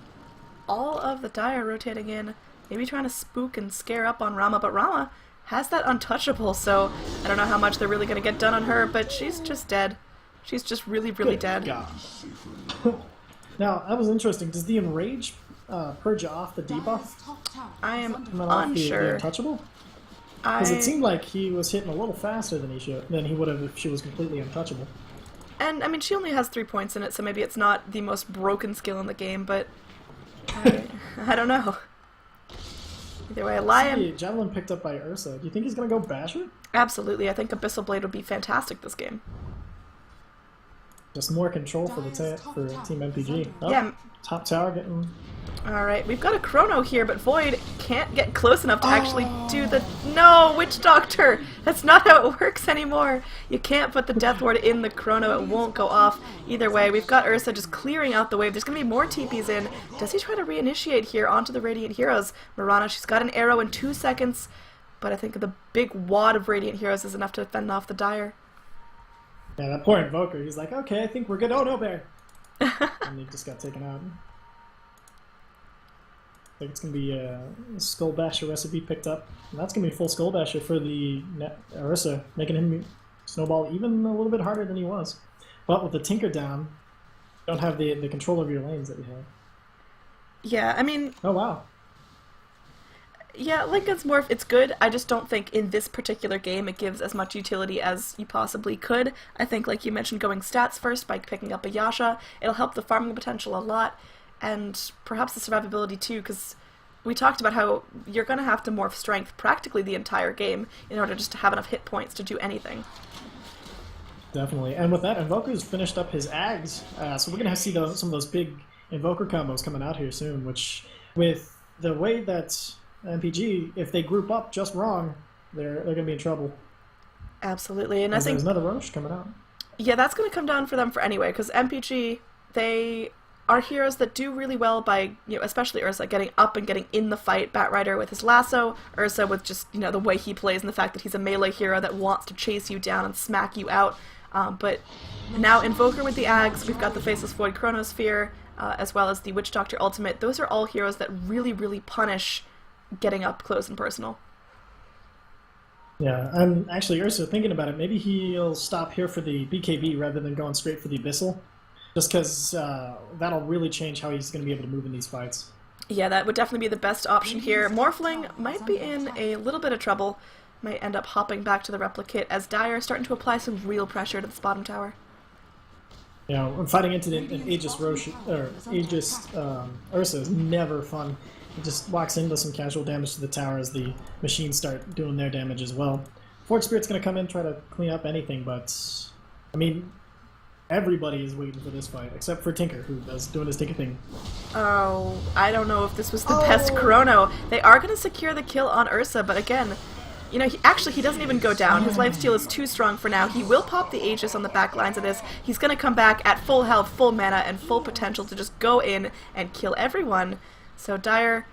all of the Dire rotating in, maybe trying to spook and scare up on Rama, but Rama has that untouchable, so I don't know how much they're really going to get done on her, but she's just dead. She's just really, really dead. God. Now, that was interesting. Does the Enrage purge off the debuff? Top tower I is am under Coming off the unsure. untouchable? Because it seemed like he was hitting a little faster than he would have if she was completely untouchable. And, I mean, she only has 3 points in it, so maybe it's not the most broken skill in the game, but I don't know. Either way, Lion... See, Javelin picked up by Ursa. Do you think he's going to go Basher? Absolutely, I think Abyssal Blade would be fantastic this game. Just more control for for Team MPG. Oh, Yeah. top tower getting... Alright, we've got a Chrono here, but Void can't get close enough to actually do the... No, Witch Doctor! That's not how it works anymore! You can't put the Death Ward in the Chrono, it won't go off. Either way, we've got Ursa just clearing out the wave. There's gonna be more TPs in. Does he try to reinitiate here onto the Radiant Heroes? Mirana, she's got an arrow in 2 seconds, but I think the big wad of Radiant Heroes is enough to fend off the Dire. Yeah, that poor Invoker. He's like, okay, I think we're good. Oh, no, Bear! And he just got taken out. I think it's going to be a Skull Basher recipe picked up. And that's going to be a full Skull Basher for the Ursa, making him snowball even a little bit harder than he was. But with the Tinker down, you don't have the control of your lanes that you have. Yeah, I mean... Oh, wow. Yeah, Lincoln's Morph, it's good. I just don't think in this particular game it gives as much utility as you possibly could. I think, like you mentioned, going stats first by picking up a Yasha, it'll help the farming potential a lot, and perhaps the survivability too, because we talked about how you're going to have to morph strength practically the entire game in order just to have enough hit points to do anything. Definitely. And with that, Invoker's finished up his Ags, so we're going to see some of those big Invoker combos coming out here soon, which, with the way that MPG, if they group up just wrong, they're going to be in trouble. Absolutely, and I think there's another Roche coming out. Yeah, that's going to come down for them for anyway, because MPG, they are heroes that do really well by, you know, especially Ursa, getting up and getting in the fight. Batrider with his lasso, Ursa with just, you know, the way he plays and the fact that he's a melee hero that wants to chase you down and smack you out. But now Invoker with the Ags, we've got the Faceless Void Chronosphere, as well as the Witch Doctor Ultimate. Those are all heroes that really, really punish getting up close and personal. Yeah, I'm actually Ursa thinking about it. Maybe he'll stop here for the BKB rather than going straight for the Abyssal. Just because that'll really change how he's going to be able to move in these fights. Yeah, that would definitely be the best option here. Morphling might be in a little bit of trouble. Might end up hopping back to the Replicate as Dire is starting to apply some real pressure to this bottom tower. You know, fighting into an Aegis Roche, or Aegis Ursa is never fun. It just walks into some casual damage to the tower as the machines start doing their damage as well. Forge Spirit's going to come in and try to clean up anything, but I mean, everybody is waiting for this fight, except for Tinker, who is doing his Tinker thing. Oh, I don't know if this was the best Chrono. They are going to secure the kill on Ursa, but again, you know, he doesn't even go down. His lifesteal is too strong for now. He will pop the Aegis on the back lines of this. He's going to come back at full health, full mana, and full potential to just go in and kill everyone. So Dire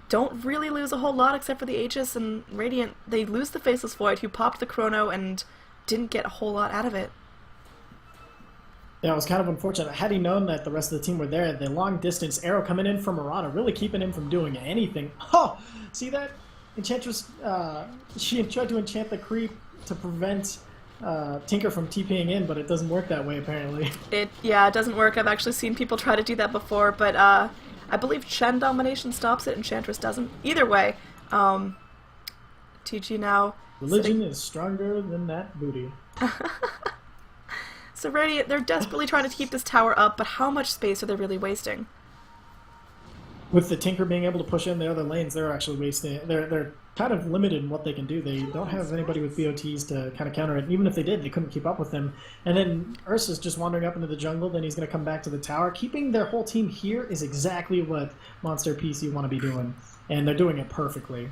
don't really lose a whole lot except for the Aegis, and Radiant, they lose the Faceless Void, who popped the Chrono and didn't get a whole lot out of it. Yeah, it was kind of unfortunate. Had he known that the rest of the team were there, the long-distance arrow coming in from Mirana, really keeping him from doing anything. Oh, see that? Enchantress, she tried to enchant the creep to prevent Tinker from TPing in, but it doesn't work that way, apparently. Yeah, it doesn't work. I've actually seen people try to do that before, but I believe Chen Domination stops it, Enchantress doesn't. Either way, TG now... Religion is stronger than that booty. So Radiant, they're desperately trying to keep this tower up, but how much space are they really wasting? With the Tinker being able to push in the other lanes, they're actually wasting. They're kind of limited in what they can do. They don't have anybody with BOTs to kind of counter it. Even if they did, they couldn't keep up with him. And then Ursa's just wandering up into the jungle. Then he's going to come back to the tower. Keeping their whole team here is exactly what Monster PC want to be doing, and they're doing it perfectly.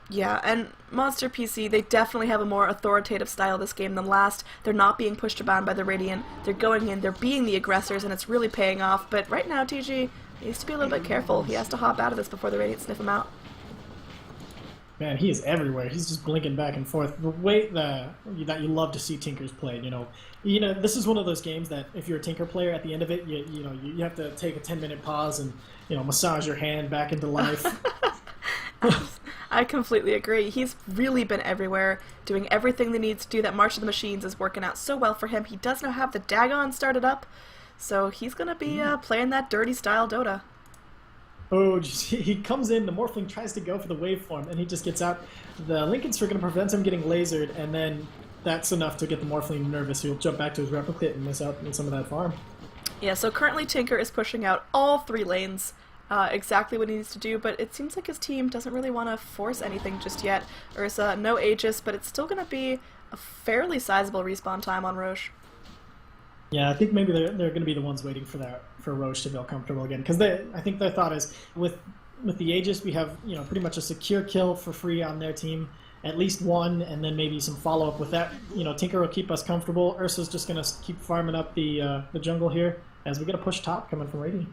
Yeah, and Monster PC, they definitely have a more authoritative style this game than last. They're not being pushed around by the Radiant. They're going in, they're being the aggressors, and it's really paying off. But right now, TG needs to be a little bit careful. He has to hop out of this before the Radiant sniff him out. Man, he is everywhere. He's just blinking back and forth. The way that you love to see Tinkers play, you know, this is one of those games that if you're a Tinker player, at the end of it, you have to take a 10-minute pause and massage your hand back into life. I completely agree. He's really been everywhere, doing everything they need to do. That March of the Machines is working out so well for him. He does now have the Dagon started up, so he's going to be playing that dirty style Dota. Oh, he comes in, the Morphling tries to go for the waveform, and he just gets out. The Linken's are going to prevent him getting lasered, and then that's enough to get the Morphling nervous. He'll jump back to his replicate and miss out on some of that farm. Yeah, so currently Tinker is pushing out all 3 lanes. Exactly what he needs to do, but it seems like his team doesn't really want to force anything just yet. Ursa, no Aegis, but it's still going to be a fairly sizable respawn time on Roche. Yeah, I think maybe they're going to be the ones waiting for Roche to feel comfortable again, because I think their thought is with the Aegis we have pretty much a secure kill for free on their team, at least one, and then maybe some follow up with that. Tinker will keep us comfortable. Ursa's just going to keep farming up the jungle here as we get a push top coming from Radiant.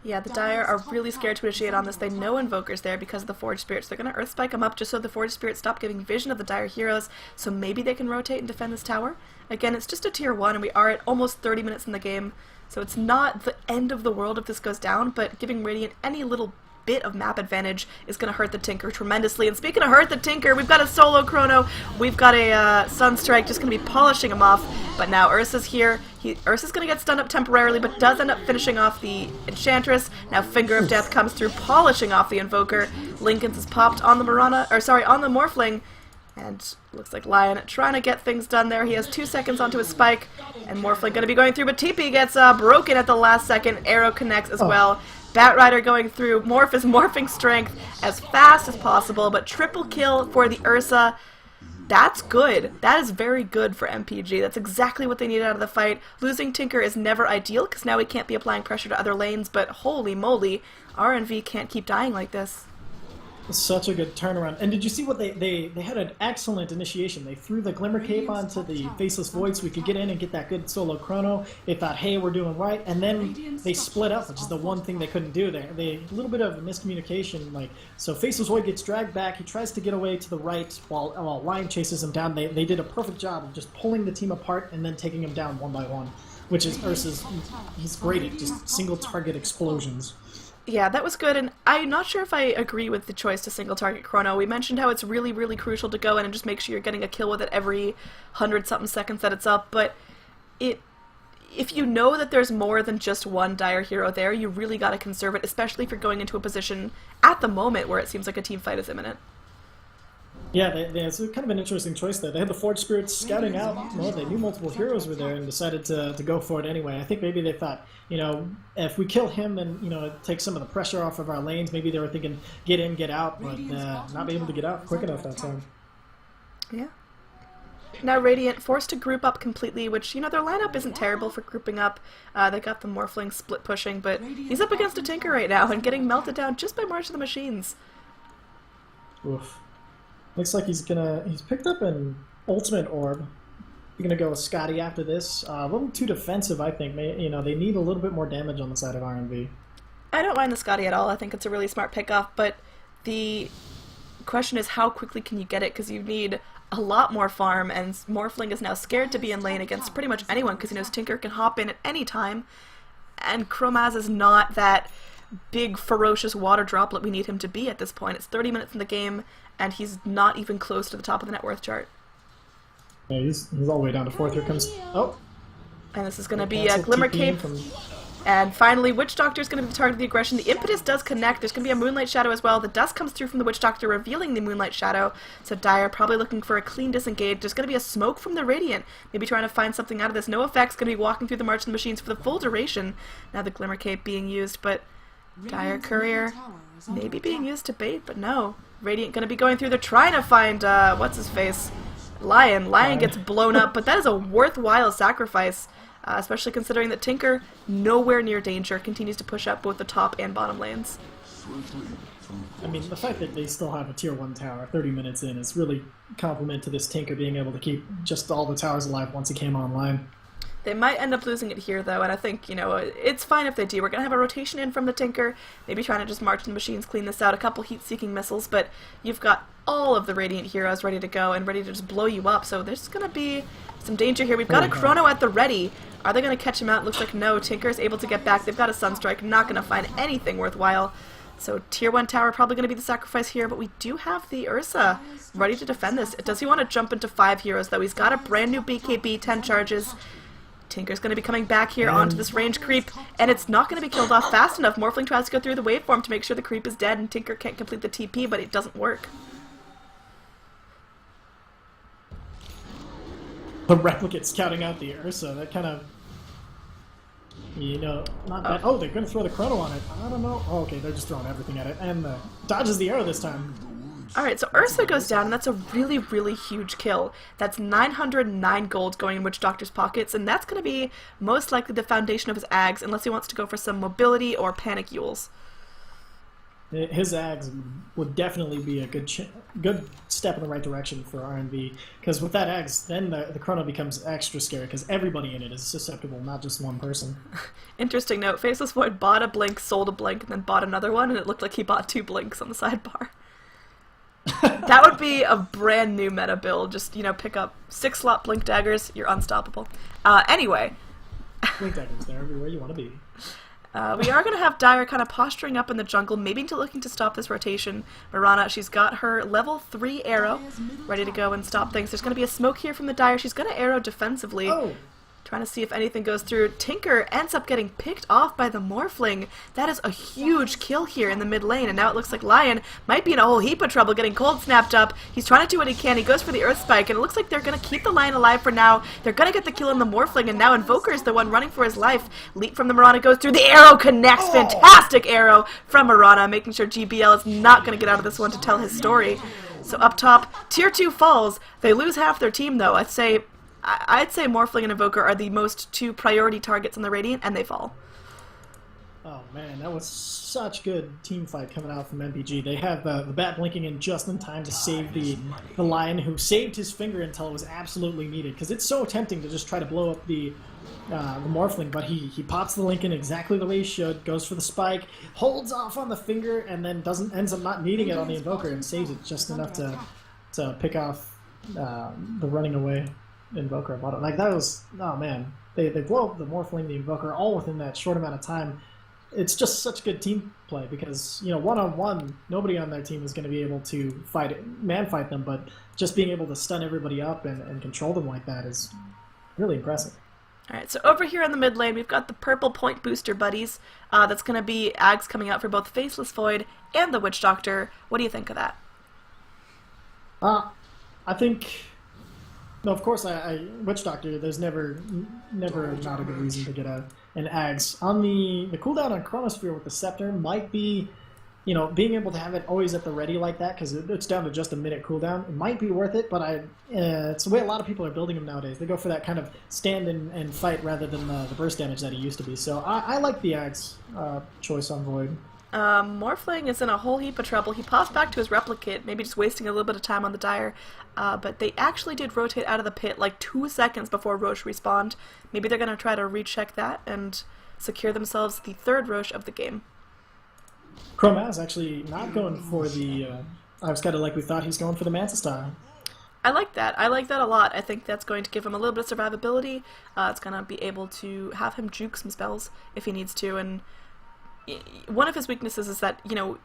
Yeah, the Dire are really scared to initiate on this. They know Invoker's there because of the Forge Spirits. They're going to Earth Spike them up just so the Forge Spirits stop giving vision of the Dire heroes, so maybe they can rotate and defend this tower. Again, it's just a tier 1, and we are at almost 30 minutes in the game, so it's not the end of the world if this goes down, but giving Radiant any little bit of map advantage is going to hurt the Tinker tremendously. And speaking of hurt the Tinker, we've got a solo chrono, we've got a Sunstrike just going to be polishing him off, but now Ursa's here. Ursa's going to get stunned up temporarily, but does end up finishing off the Enchantress. Now Finger of Death comes through, polishing off the Invoker. Linken's is popped on the on the Morphling, and looks like Lion trying to get things done there. He has 2 seconds onto his spike, and Morphling going to be going through, but TP gets broken at the last second. Arrow connects as well. Batrider going through, Morph is morphing strength as fast as possible, but triple kill for the Ursa. That's good. That is very good for MPG. That's exactly what they need out of the fight. Losing Tinker is never ideal, because now we can't be applying pressure to other lanes, but holy moly, RNV can't keep dying like this. Such a good turnaround. And did you see what they had an excellent initiation. They threw the Glimmer Cape onto the Faceless Void so we could get in and get that good solo chrono. They thought, hey, we're doing right. And then they split up, which is the one thing they couldn't do there. A little bit of miscommunication. So Faceless Void gets dragged back. He tries to get away to the right while Lion chases him down. They did a perfect job of just pulling the team apart and then taking him down one by one, which is Ursa's. He's great at just single target explosions. Yeah, that was good, and I'm not sure if I agree with the choice to single target chrono. We mentioned how it's really, really crucial to go in and just make sure you're getting a kill with it every 100-something seconds that it's up, but if you know that there's more than just one Dire hero there, you really gotta conserve it, especially if you're going into a position at the moment where it seems like a team fight is imminent. Yeah, it's kind of an interesting choice there. They had the Forge Spirits scouting out. Well, they knew multiple heroes were there and decided to go for it anyway. I think maybe they thought, if we kill him, then, it takes some of the pressure off of our lanes. Maybe they were thinking, get in, get out, but not be able to get out quick enough that time. Yeah. Now Radiant forced to group up completely, which, their lineup isn't terrible for grouping up. They got the Morphling split pushing, but he's up against a Tinker right now and getting melted down just by March of the Machines. Oof. Looks like he's picked up an ultimate orb. You're gonna go with Scotty after this. A little too defensive, I think. They need a little bit more damage on the side of RNV. I don't mind the Scotty at all. I think it's a really smart pickoff, but the question is how quickly can you get it, because you need a lot more farm, and Morphling is now scared to be in lane against pretty much anyone, because he knows Tinker can hop in at any time, and Chromaz is not that big, ferocious water droplet we need him to be at this point. It's 30 minutes in the game, and he's not even close to the top of the net worth chart. Yeah, he's all the way down to 4th. Here comes... Oh! And this is going to be a Glimmer Cape. And finally, Witch Doctor is going to be the target of the aggression. The Impetus does connect. There's going to be a Moonlight Shadow as well. The dust comes through from the Witch Doctor, revealing the Moonlight Shadow. So Dire probably looking for a clean disengage. There's going to be a smoke from the Radiant. Maybe trying to find something out of this. No effects. Going to be walking through the March of the Machines for the full duration. Now the Glimmer Cape being used, but Dire Courier maybe being used to bait, but no. Radiant going to be going through. They're trying to find, what's his face? Lion. Lion gets blown up, but that is a worthwhile sacrifice. Especially considering that Tinker, nowhere near danger, continues to push up both the top and bottom lanes. I mean, the fact that they still have a tier 1 tower 30 minutes in is really compliment to this Tinker being able to keep just all the towers alive once he came online. They might end up losing it here, though, and I think, you know, it's fine if they do. We're going to have a rotation in from the Tinker, maybe trying to just march the machines, clean this out, a couple heat-seeking missiles, but you've got all of the Radiant heroes ready to go and ready to just blow you up, so there's going to be some danger here. We've got a Chrono at the ready. Are they going to catch him out? Looks like no. Tinker is able to get back. They've got a Sunstrike. Not going to find anything worthwhile. So tier 1 tower probably going to be the sacrifice here, but we do have the Ursa ready to defend this. Does he want to jump into 5 heroes, though? He's got a brand new BKB, 10 charges. Tinker's going to be coming back here onto this range creep, and it's not going to be killed off fast enough. Morphling tries to go through the waveform to make sure the creep is dead, and Tinker can't complete the TP, but it doesn't work. The Replicate scouting out the Ursa, that kind of, you know, not bad. Oh, they're going to throw the Chrono on it. I don't know. Oh, okay, they're just throwing everything at it. And dodges the arrow this time. Alright, so Ursa goes down, and that's a really, really huge kill. That's 909 gold going in Witch Doctor's pockets, and that's going to be most likely the foundation of his Ags, unless he wants to go for some mobility or panic Yules. His Ags would definitely be a good step in the right direction for RNB, because with that Ags, then the Chrono becomes extra scary, because everybody in it is susceptible, not just one person. Interesting note, Faceless Void bought a blink, sold a blink, and then bought another one, and it looked like he bought 2 blinks on the sidebar. That would be a brand new meta build. Just, you know, pick up 6 slot blink daggers, you're unstoppable. Anyway. Blink daggers, they're everywhere you want to be. We are going to have Dire kind of posturing up in the jungle, maybe looking to stop this rotation. Mirana, she's got her level 3 arrow ready to go and stop things. There's going to be a smoke here from the Dire. She's going to arrow defensively. Oh. Trying to see if anything goes through. Tinker ends up getting picked off by the Morphling. That is a huge kill here in the mid lane, and now it looks like Lion might be in a whole heap of trouble getting cold snapped up. He's trying to do what he can. He goes for the Earth Spike, and it looks like they're going to keep the Lion alive for now. They're going to get the kill on the Morphling, and now Invoker is the one running for his life. Leap from the Mirana goes through. The arrow connects. Fantastic arrow from Mirana, making sure GBL is not going to get out of this one to tell his story. So up top, tier 2 falls. They lose half their team, though. I'd say Morphling and Invoker are the most 2 priority targets on the Radiant, and they fall. Oh man, that was such good team fight coming out from MPG. They have the bat blinking in just in time to save the Lion, who saved his finger until it was absolutely needed. Because it's so tempting to just try to blow up the Morphling, but he pops the Lincoln exactly the way he should, goes for the spike, holds off on the finger, and then ends up not needing it on the Invoker and saves it just enough to pick off the running away Invoker bottom. Like, that was, oh man, they blow up the Morphling, the Invoker, all within that short amount of time. It's just such good team play, because, you know, one-on-one, nobody on their team is going to be able to man fight them, but just being able to stun everybody up and control them like that is really impressive. Alright, so over here in the mid lane, we've got the purple point booster buddies. That's going to be Ags coming out for both Faceless Void and the Witch Doctor. What do you think of that? I think... No, of course, Witch Doctor, there's never not a good reason to get an Ags. On the cooldown on Chronosphere with the Scepter might be, you know, being able to have it always at the ready like that, because it's down to just a minute cooldown. It might be worth it, but it's the way a lot of people are building them nowadays. They go for that kind of stand and fight rather than the burst damage that he used to be. So I like the Ags choice on Void. Morphling is in a whole heap of trouble. He pops back to his replicate, maybe just wasting a little bit of time on the Dire, but they actually did rotate out of the pit like 2 seconds before Roche respawned. Maybe they're going to try to recheck that and secure themselves the 3rd Roche of the game. Chromaz actually not going for the... I was kind of like we thought he's going for the Manta style. I like that. I like that a lot. I think that's going to give him a little bit of survivability. It's going to be able to have him juke some spells if he needs to, and one of his weaknesses is that, you know,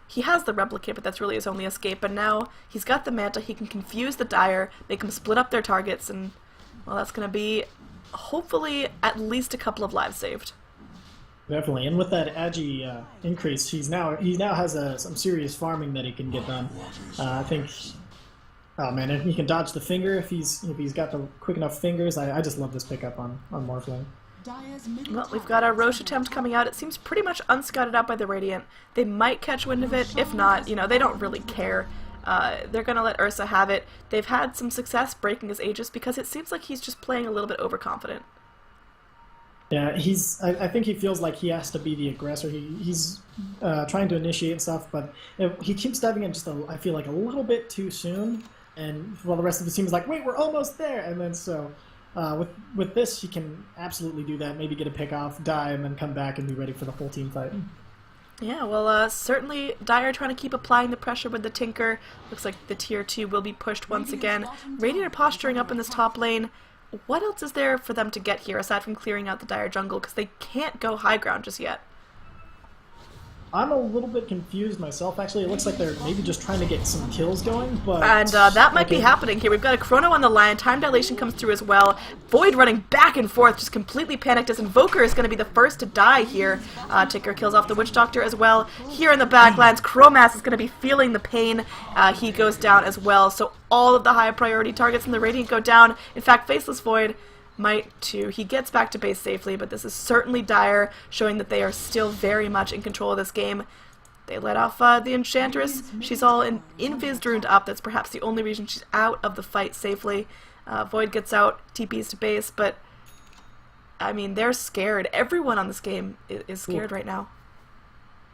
he has the replicate, but that's really his only escape, and now he's got the Manta. He can confuse the Dire, make them split up their targets, and, well, that's going to be, hopefully, at least a couple of lives saved. Definitely, and with that agi increase, he now has some serious farming that he can get done. I think. Oh man, if he can dodge the finger, if he's got the quick enough fingers, I just love this pickup on Morphling. Dire's middle Well, we've tower got our is Roche under attempt coming out. It seems pretty much unscouted out by the Radiant. They might catch wind of it. If not, they don't really care. They're going to let Ursa have it. They've had some success breaking his Aegis because it seems like he's just playing a little bit overconfident. Yeah, I think he feels like he has to be the aggressor. He's trying to initiate and stuff, but he keeps diving in I feel like a little bit too soon. And while the rest of the team is like, wait, we're almost there. And then with this, he can absolutely do that. Maybe get a pick off, die, and then come back and be ready for the whole team fight. Yeah, well, certainly Dire trying to keep applying the pressure with the Tinker. Looks like the tier 2 will be pushed once again. Radiant are posturing up in this top lane. What else is there for them to get here aside from clearing out the Dire jungle? Because they can't go high ground just yet. I'm a little bit confused myself, actually. It looks like they're maybe just trying to get some kills going, but... And that might be happening here. We've got a Chrono on the line. Time Dilation comes through as well. Void running back and forth, just completely panicked as Invoker is going to be the first to die here. Tinker kills off the Witch Doctor as well. Here in the backlands, Chromass is going to be feeling the pain. He goes down as well. So all of the high priority targets in the Radiant go down. In fact, Faceless Void might too. He gets back to base safely, but this is certainly Dire, showing that they are still very much in control of this game. They let off the Enchantress. She's all invis runed up. That's perhaps the only reason she's out of the fight safely. Void gets out, TPs to base, but I mean, they're scared. Everyone on this game is scared right now.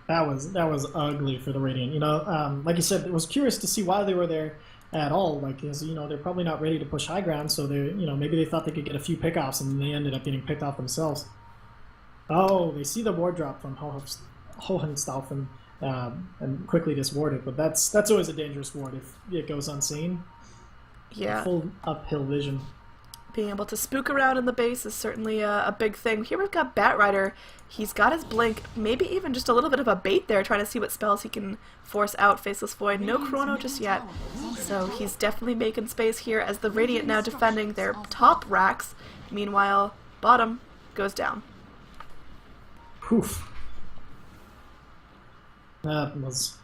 That was ugly for the Radiant. Like you said, it was curious to see why they were there at all. Like, they're probably not ready to push high ground, so maybe they thought they could get a few pickoffs, and they ended up getting picked off themselves. Oh, they see the ward drop from Hohenstaufen and quickly just ward it, but that's always a dangerous ward if it goes unseen. Yeah. Full uphill vision. Being able to spook around in the base is certainly a big thing. Here we've got Batrider. He's got his Blink, maybe even just a little bit of a bait there, trying to see what spells he can force out. Faceless Void, no Chrono just yet. So he's definitely making space here as the Radiant now defending their top racks. Meanwhile, bottom goes down. Poof. That was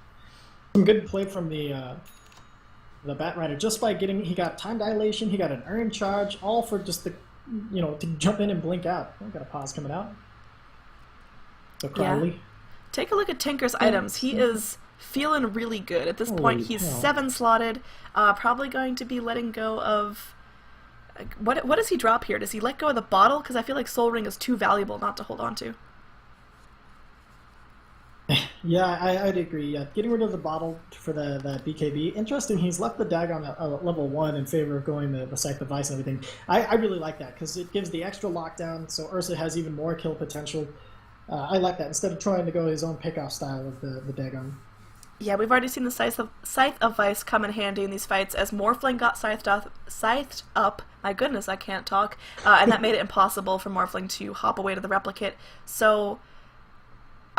some good play from the Batrider, just by he got time dilation, he got an earn charge, all for just to jump in and blink out. I've got a pause coming out. So Crowley. Yeah. Take a look at Tinker's items. He is feeling really good. At this point, he's 7 slotted, probably going to be letting go of... What does he drop here? Does he let go of the bottle? Because I feel like Soul Ring is too valuable not to hold on to. Yeah, I'd agree. Getting rid of the bottle for the BKB. Interesting, he's left the Dagon at level 1 in favor of going the Scythe of Vice and everything. I really like that, because it gives the extra lockdown, so Ursa has even more kill potential. I like that, instead of trying to go his own pickoff style of the Dagon. Yeah, we've already seen the Scythe of Vice come in handy in these fights, as Morphling got scythed up. My goodness, I can't talk. And that made it impossible for Morphling to hop away to the Replicate. So...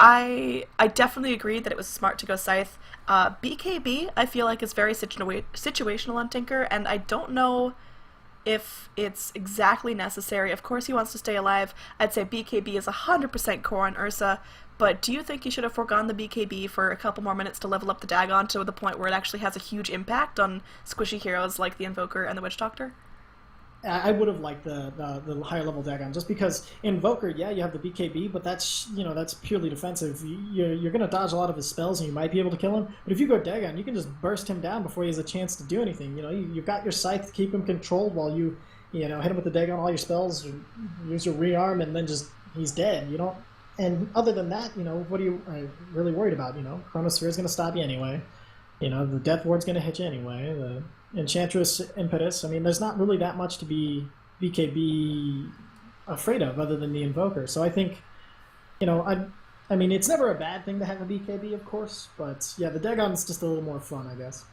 I definitely agree that it was smart to go Scythe. BKB, I feel like, is very situational on Tinker, and I don't know if it's exactly necessary. Of course he wants to stay alive. I'd say BKB is 100% core on Ursa, but do you think he should have foregone the BKB for a couple more minutes to level up the Dagon to the point where it actually has a huge impact on squishy heroes like the Invoker and the Witch Doctor? I would have liked the higher level Dagon, just because Invoker, yeah, you have the BKB, but that's purely defensive. You're going to dodge a lot of his spells, and you might be able to kill him. But if you go Dagon, you can just burst him down before he has a chance to do anything. You've got your Scythe to keep him controlled while you hit him with the Dagon, all your spells, use your rearm, and then he's dead. And other than that, what are you really worried about? Chronosphere is going to stop you anyway. The Death Ward's going to hit you anyway. The Enchantress Impetus. I mean, there's not really that much to be BKB afraid of other than the Invoker. So I think, I mean, it's never a bad thing to have a BKB, of course, but yeah, the Dagon's just a little more fun, I guess.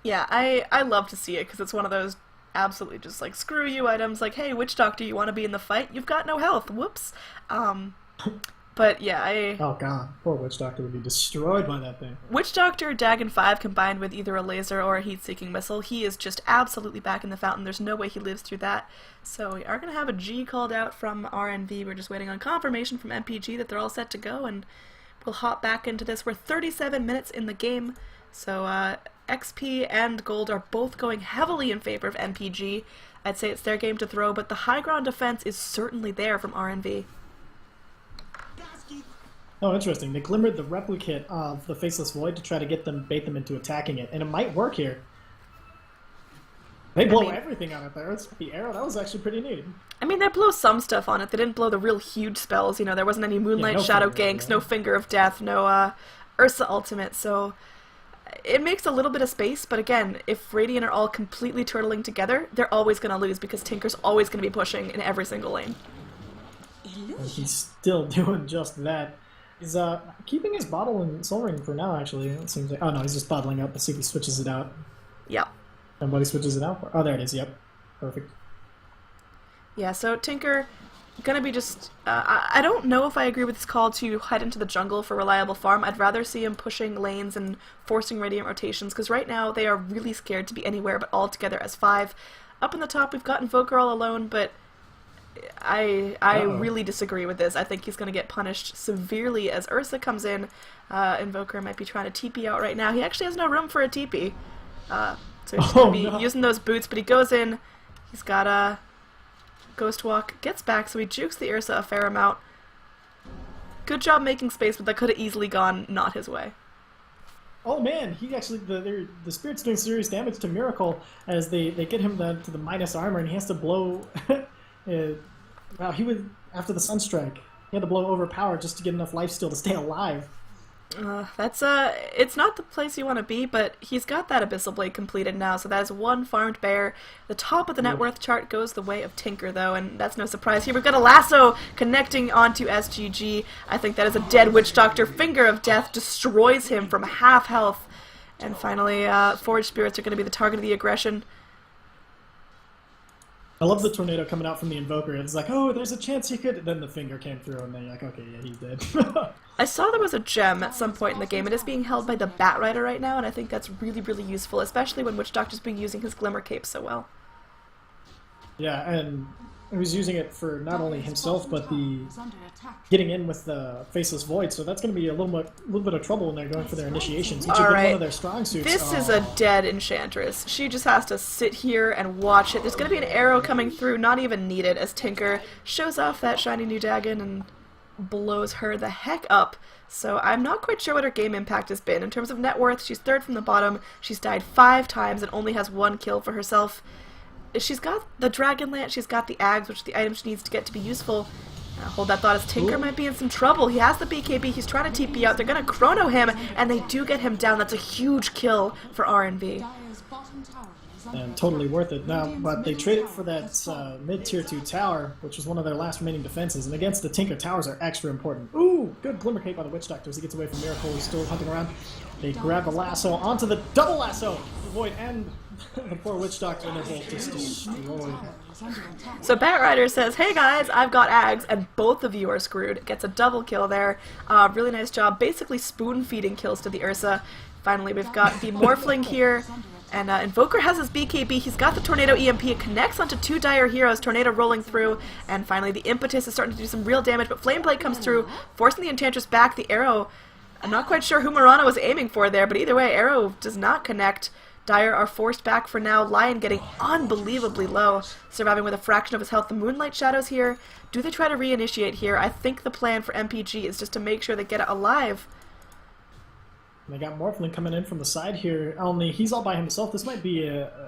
Yeah, I love to see it, because it's one of those absolutely just like, screw you items, like, hey, Witch Doctor, you want to be in the fight? You've got no health, whoops. But yeah, Oh god, poor Witch Doctor would be destroyed by that thing. Witch Doctor, Dagon 5 combined with either a laser or a heat-seeking missile, he is just absolutely back in the fountain. There's no way he lives through that. So we are going to have a G called out from RNV. We're just waiting on confirmation from MPG that they're all set to go, and we'll hop back into this. We're 37 minutes in the game, so XP and Gold are both going heavily in favor of MPG. I'd say it's their game to throw, but the high ground defense is certainly there from RNV. Oh, interesting. They glimmered the replicate of the Faceless Void to try to bait them into attacking it, and it might work here. They blow everything on it there. It's the arrow. That was actually pretty neat. I mean, they blow some stuff on it. They didn't blow the real huge spells. You know, there wasn't any Moonlight Shadow ganks, no Finger of Death, no Ursa Ultimate, so it makes a little bit of space, but again, if Radiant are all completely turtling together, they're always going to lose because Tinker's always going to be pushing in every single lane. And he's still doing just that. He's keeping his bottle in Soul Ring for now, actually. It seems like... Oh, no, he's just bottling up. Let's see if he switches it out. Yep. And what he switches it out for? Oh, there it is. Yep. Perfect. Yeah, so Tinker gonna be just... I don't know if I agree with this call to head into the jungle for reliable farm. I'd rather see him pushing lanes and forcing Radiant rotations, because right now they are really scared to be anywhere but all together as 5. Up in the top, we've got Invoker all alone, but I really disagree with this. I think he's going to get punished severely as Ursa comes in. Invoker might be trying to TP out right now. He actually has no room for a TP. So he's just going to be using those boots, but he goes in. He's got a Ghost Walk, gets back, so he jukes the Ursa a fair amount. Good job making space, but that could have easily gone not his way. Oh man, he actually the Spirit's doing serious damage to Miracle as they get him to the minus armor, and he has to blow. Wow, he would after the Sunstrike. He had to blow overpower just to get enough lifesteal to stay alive. It's not the place you want to be, but he's got that Abyssal Blade completed now, so that is one farmed bear. The top of the net worth chart goes the way of Tinker, though, and that's no surprise here. We've got a lasso connecting onto SGG. I think that is a dead Witch Doctor. Finger of Death destroys him from half health. And finally, Forged Spirits are going to be the target of the aggression. I love the tornado coming out from the Invoker. It's like, oh, there's a chance he could... Then the finger came through, and then you're like, okay, yeah, he's dead. I saw there was a gem at some point in the game. It is being held by the Bat Rider right now, and I think that's really, really useful, especially when Witch Doctor's been using his Glimmer Cape so well. Yeah, and he was using it for not only himself, but the getting in with the Faceless Void, so that's going to be a little bit of trouble when they're going for their initiations, which has been one of their strong suits. This is a dead Enchantress. She just has to sit here and watch it. There's going to be an arrow coming through, not even needed, as Tinker shows off that shiny new Dagon and blows her the heck up. So I'm not quite sure what her game impact has been. In terms of net worth, she's third from the bottom. She's died 5 times and only has 1 kill for herself. She's got the Dragon Lance, she's got the Ags, which are the items she needs to get to be useful. Hold that thought as Tinker might be in some trouble. He has the BKB, he's trying to TP out, they're going to chrono him, and they do get him down. That's a huge kill for RNV. And totally worth it. Now, but they traded for that mid-tier 2 tower, which was one of their last remaining defenses, and against the Tinker, towers are extra important. Ooh, good Glimmer Cape by the Witch Doctor as he gets away from Miracle. He's still hunting around. They grab the lasso onto the double lasso. The Void and the poor Witch Doctor, and they're both just destroyed. So Bat Rider says, hey guys, I've got Ags, and both of you are screwed. Gets a double kill there. Really nice job. Basically spoon-feeding kills to the Ursa. Finally, we've got the Morphling here. And Invoker has his BKB, he's got the Tornado EMP, it connects onto 2 Dire Heroes, Tornado rolling through, and finally the Impetus is starting to do some real damage, but Flame Blade comes through, forcing the Enchantress back. The arrow, I'm not quite sure who Marana was aiming for there, but either way, arrow does not connect. Dire are forced back for now, Lion getting unbelievably low, surviving with a fraction of his health. The Moonlight Shadows here, do they try to reinitiate here? I think the plan for MPG is just to make sure they get it alive. They got Morphling coming in from the side here. Only he's all by himself. This might be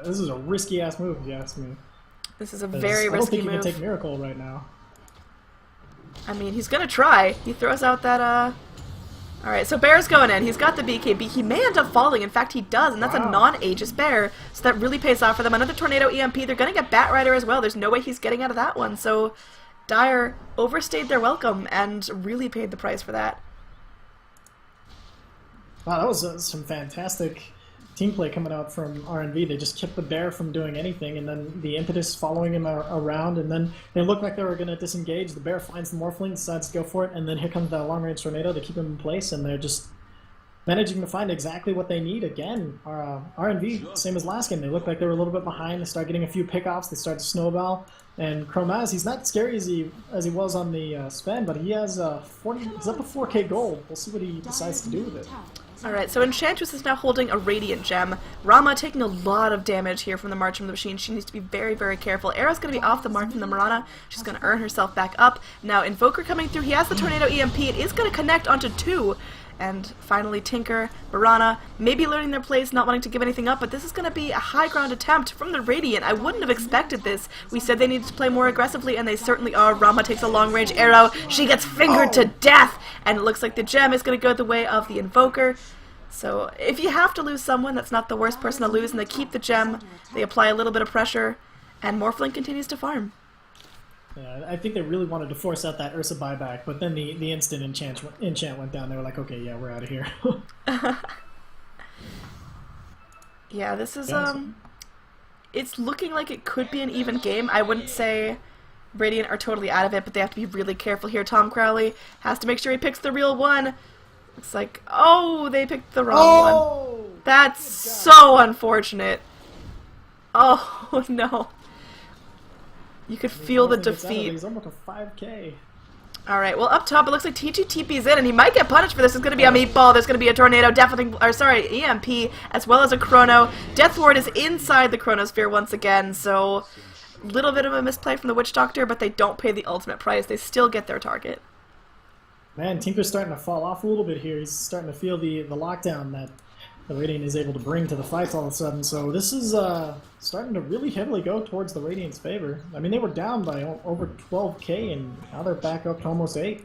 this is a risky ass move, if you ask me. This is a very risky move. I don't think he can take Miracle right now. I mean, he's gonna try. He throws out that Alright, so Bear's going in. He's got the BKB. He may end up falling. In fact, he does, and that's a non-Aegis Bear. So that really pays off for them. Another Tornado EMP. They're gonna get Bat Rider as well. There's no way he's getting out of that one. So Dire overstayed their welcome and really paid the price for that. Wow, that was some fantastic team play coming out from RNV. They just kept the bear from doing anything, and then the impetus following him around, and then they looked like they were going to disengage. The bear finds the Morphling, decides to go for it, and then here comes that long-range tornado to keep him in place, and they're just managing to find exactly what they need again. RNV, same as last game, they looked like they were a little bit behind. They start getting a few pickoffs. They start to snowball. And Chromaz, he's not scary as he was on the Sven, but he has he's up to 4K gold. We'll see what he decides to do with it. Alright, so Enchantress is now holding a Radiant Gem. Rama taking a lot of damage here from the March from the Machine. She needs to be very, very careful. Arrow's going to be off the mark from the Marana. She's going to earn herself back up. Now, Invoker coming through. He has the Tornado EMP. It is going to connect onto 2. And finally, Tinker, Marana, maybe learning their place, not wanting to give anything up, but this is going to be a high ground attempt from the Radiant. I wouldn't have expected this. We said they needed to play more aggressively, and they certainly are. Rama takes a long-range arrow. She gets fingered to death, and it looks like the gem is going to go the way of the Invoker. So if you have to lose someone, that's not the worst person to lose, and they keep the gem. They apply a little bit of pressure, and Morphling continues to farm. Yeah, I think they really wanted to force out that Ursa buyback, but then the instant enchant went down, they were like, okay, yeah, we're out of here. Yeah, this is, it's looking like it could be an even game. I wouldn't say Radiant are totally out of it, but they have to be really careful here. Tom Crowley has to make sure he picks the real one. Looks like, oh, they picked the wrong one. That's so unfortunate. Oh, no. You could feel the defeat. He's almost a 5K. Alright, well, up top, it looks like TP's in, and he might get punished for this. There's going to be a meatball, there's going to be a tornado, EMP, as well as a chrono. Death Ward is inside the chronosphere once again, so a little bit of a misplay from the Witch Doctor, but they don't pay the ultimate price. They still get their target. Man, Tinker's starting to fall off a little bit here. He's starting to feel the lockdown that the Radiant is able to bring to the fights all of a sudden. So this is starting to really heavily go towards the Radiant's favor. I mean, they were down by over 12K, and now they're back up to almost 8.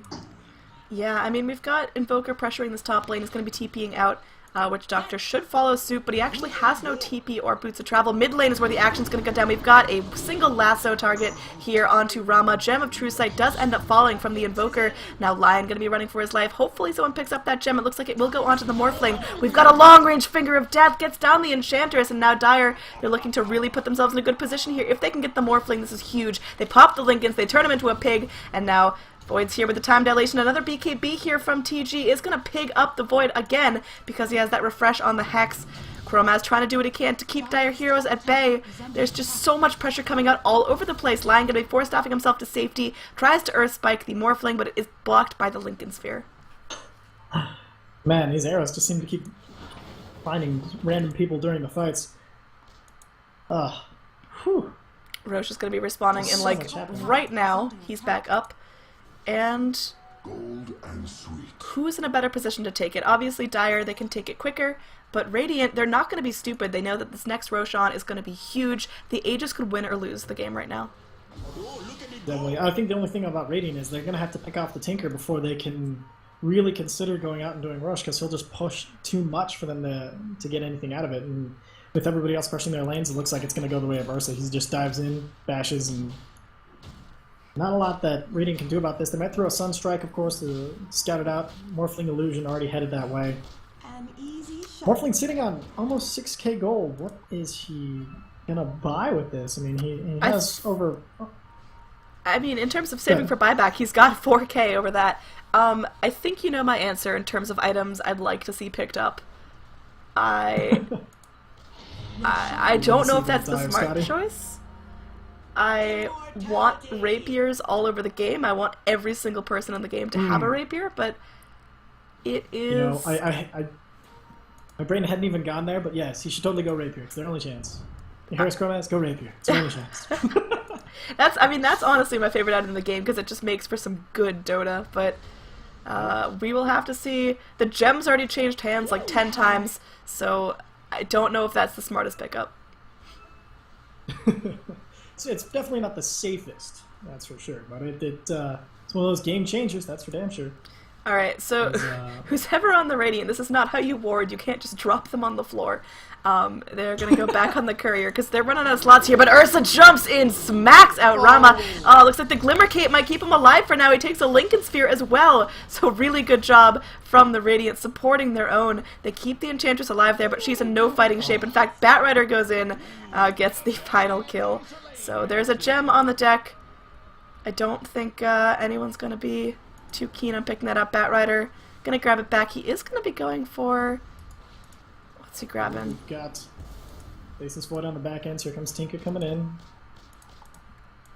Yeah, I mean, we've got Invoker pressuring this top lane. He's going to be TPing out. Witch Doctor should follow suit, but he actually has no TP or Boots of Travel. Mid lane is where the action's going to go down. We've got a single lasso target here onto Rama. Gem of True Sight does end up falling from the Invoker. Now Lion going to be running for his life. Hopefully someone picks up that gem. It looks like it will go onto the Morphling. We've got a long-range Finger of Death. Gets down the Enchantress, and now Dire, they're looking to really put themselves in a good position here. If they can get the Morphling, this is huge. They pop the Lincolns, they turn him into a pig, and now Void's here with the time dilation. Another BKB here from TG is going to pig up the Void again because he has that refresh on the Hex. Chromaz trying to do what he can to keep Dire Heroes at bay. There's just so much pressure coming out all over the place. Lion going to be force-staffing himself to safety. Tries to Earth Spike the Morphling, but it is blocked by the Lincoln Sphere. Man, these arrows just seem to keep finding random people during the fights. Whew. Roche is going to be respawning in, So like, much happening. right now. He's back up. And who's in a better position to take it? Obviously, Dire, they can take it quicker, but Radiant, they're not going to be stupid. They know that this next Roshan is going to be huge. The Aegis could win or lose the game right now. Definitely. I think the only thing about Radiant is they're going to have to pick off the Tinker before they can really consider going out and doing Rush, because he'll just push too much for them to get anything out of it. And with everybody else pushing their lanes, it looks like it's going to go the way of Ursa. He just dives in, bashes, and not a lot that Radiant can do about this. They might throw a Sunstrike, of course, to scout it out. Morphling Illusion already headed that way. An easy shot. Morphling sitting on almost 6K gold. What is he gonna buy with this? I mean, he has over... I mean, in terms of saving for buyback, he's got 4K over that. I think you know my answer in terms of items I'd like to see picked up. I don't know if that's the smart choice. I want rapiers all over the game. I want every single person in the game to have a rapier, but it is... You know, my brain hadn't even gone there, but yes, he should totally go rapier. It's their only chance. Harris Chromaz, go rapier. It's their only chance. That's honestly my favorite item in the game because it just makes for some good Dota, but we will have to see. The gem's already changed hands like 10 times, so I don't know if that's the smartest pickup. It's definitely not the safest, that's for sure, but it's one of those game changers, that's for damn sure. Alright, so who's ever on the Radiant, this is not how you ward. You can't just drop them on the floor. They're gonna go back on the courier because they're running out of slots here, but Ursa jumps in, smacks out Rama. Looks like the Glimmer Cape might keep him alive for now. He takes a Lincoln Sphere as well, so really good job from the Radiant supporting their own. They keep the Enchantress alive there, but she's in no fighting shape. In fact, Batrider goes in, gets the final kill. So there's a gem on the deck. I don't think anyone's gonna be too keen on picking that up. Batrider gonna grab it back. He is gonna be going for... What's he grabbing? We've got Faceless Void on the back end, so here comes Tinker coming in.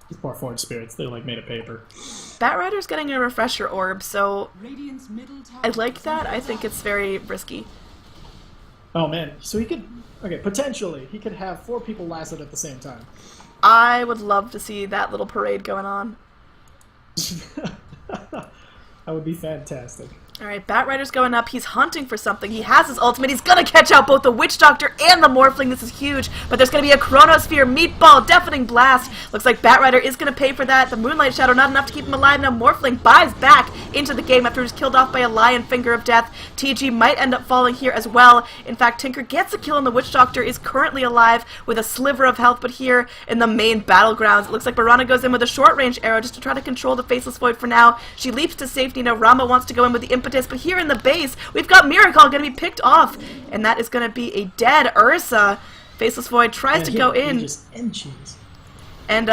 These poor Forge Spirits, they're like made of paper. Batrider's getting a Refresher Orb, so Radiant's middle tower I like that. I think it's very risky. Oh man, so he could, okay, potentially, he could have 4 people lasted at the same time. I would love to see that little parade going on. That would be fantastic. Alright, Batrider's going up. He's hunting for something. He has his ultimate. He's gonna catch out both the Witch Doctor and the Morphling. This is huge. But there's gonna be a Chronosphere, Meatball, Deafening Blast. Looks like Batrider is gonna pay for that. The Moonlight Shadow, not enough to keep him alive. Now Morphling buys back into the game after he was killed off by a Lion Finger of Death. TG might end up falling here as well. In fact, Tinker gets a kill and the Witch Doctor is currently alive with a sliver of health. But here in the main battlegrounds, it looks like Mirana goes in with a short-range arrow just to try to control the Faceless Void for now. She leaps to safety. Now Rama wants to go in with the impetus, but here in the base, we've got Miracle going to be picked off, and that is going to be a dead Ursa. Faceless Void tries to go in, and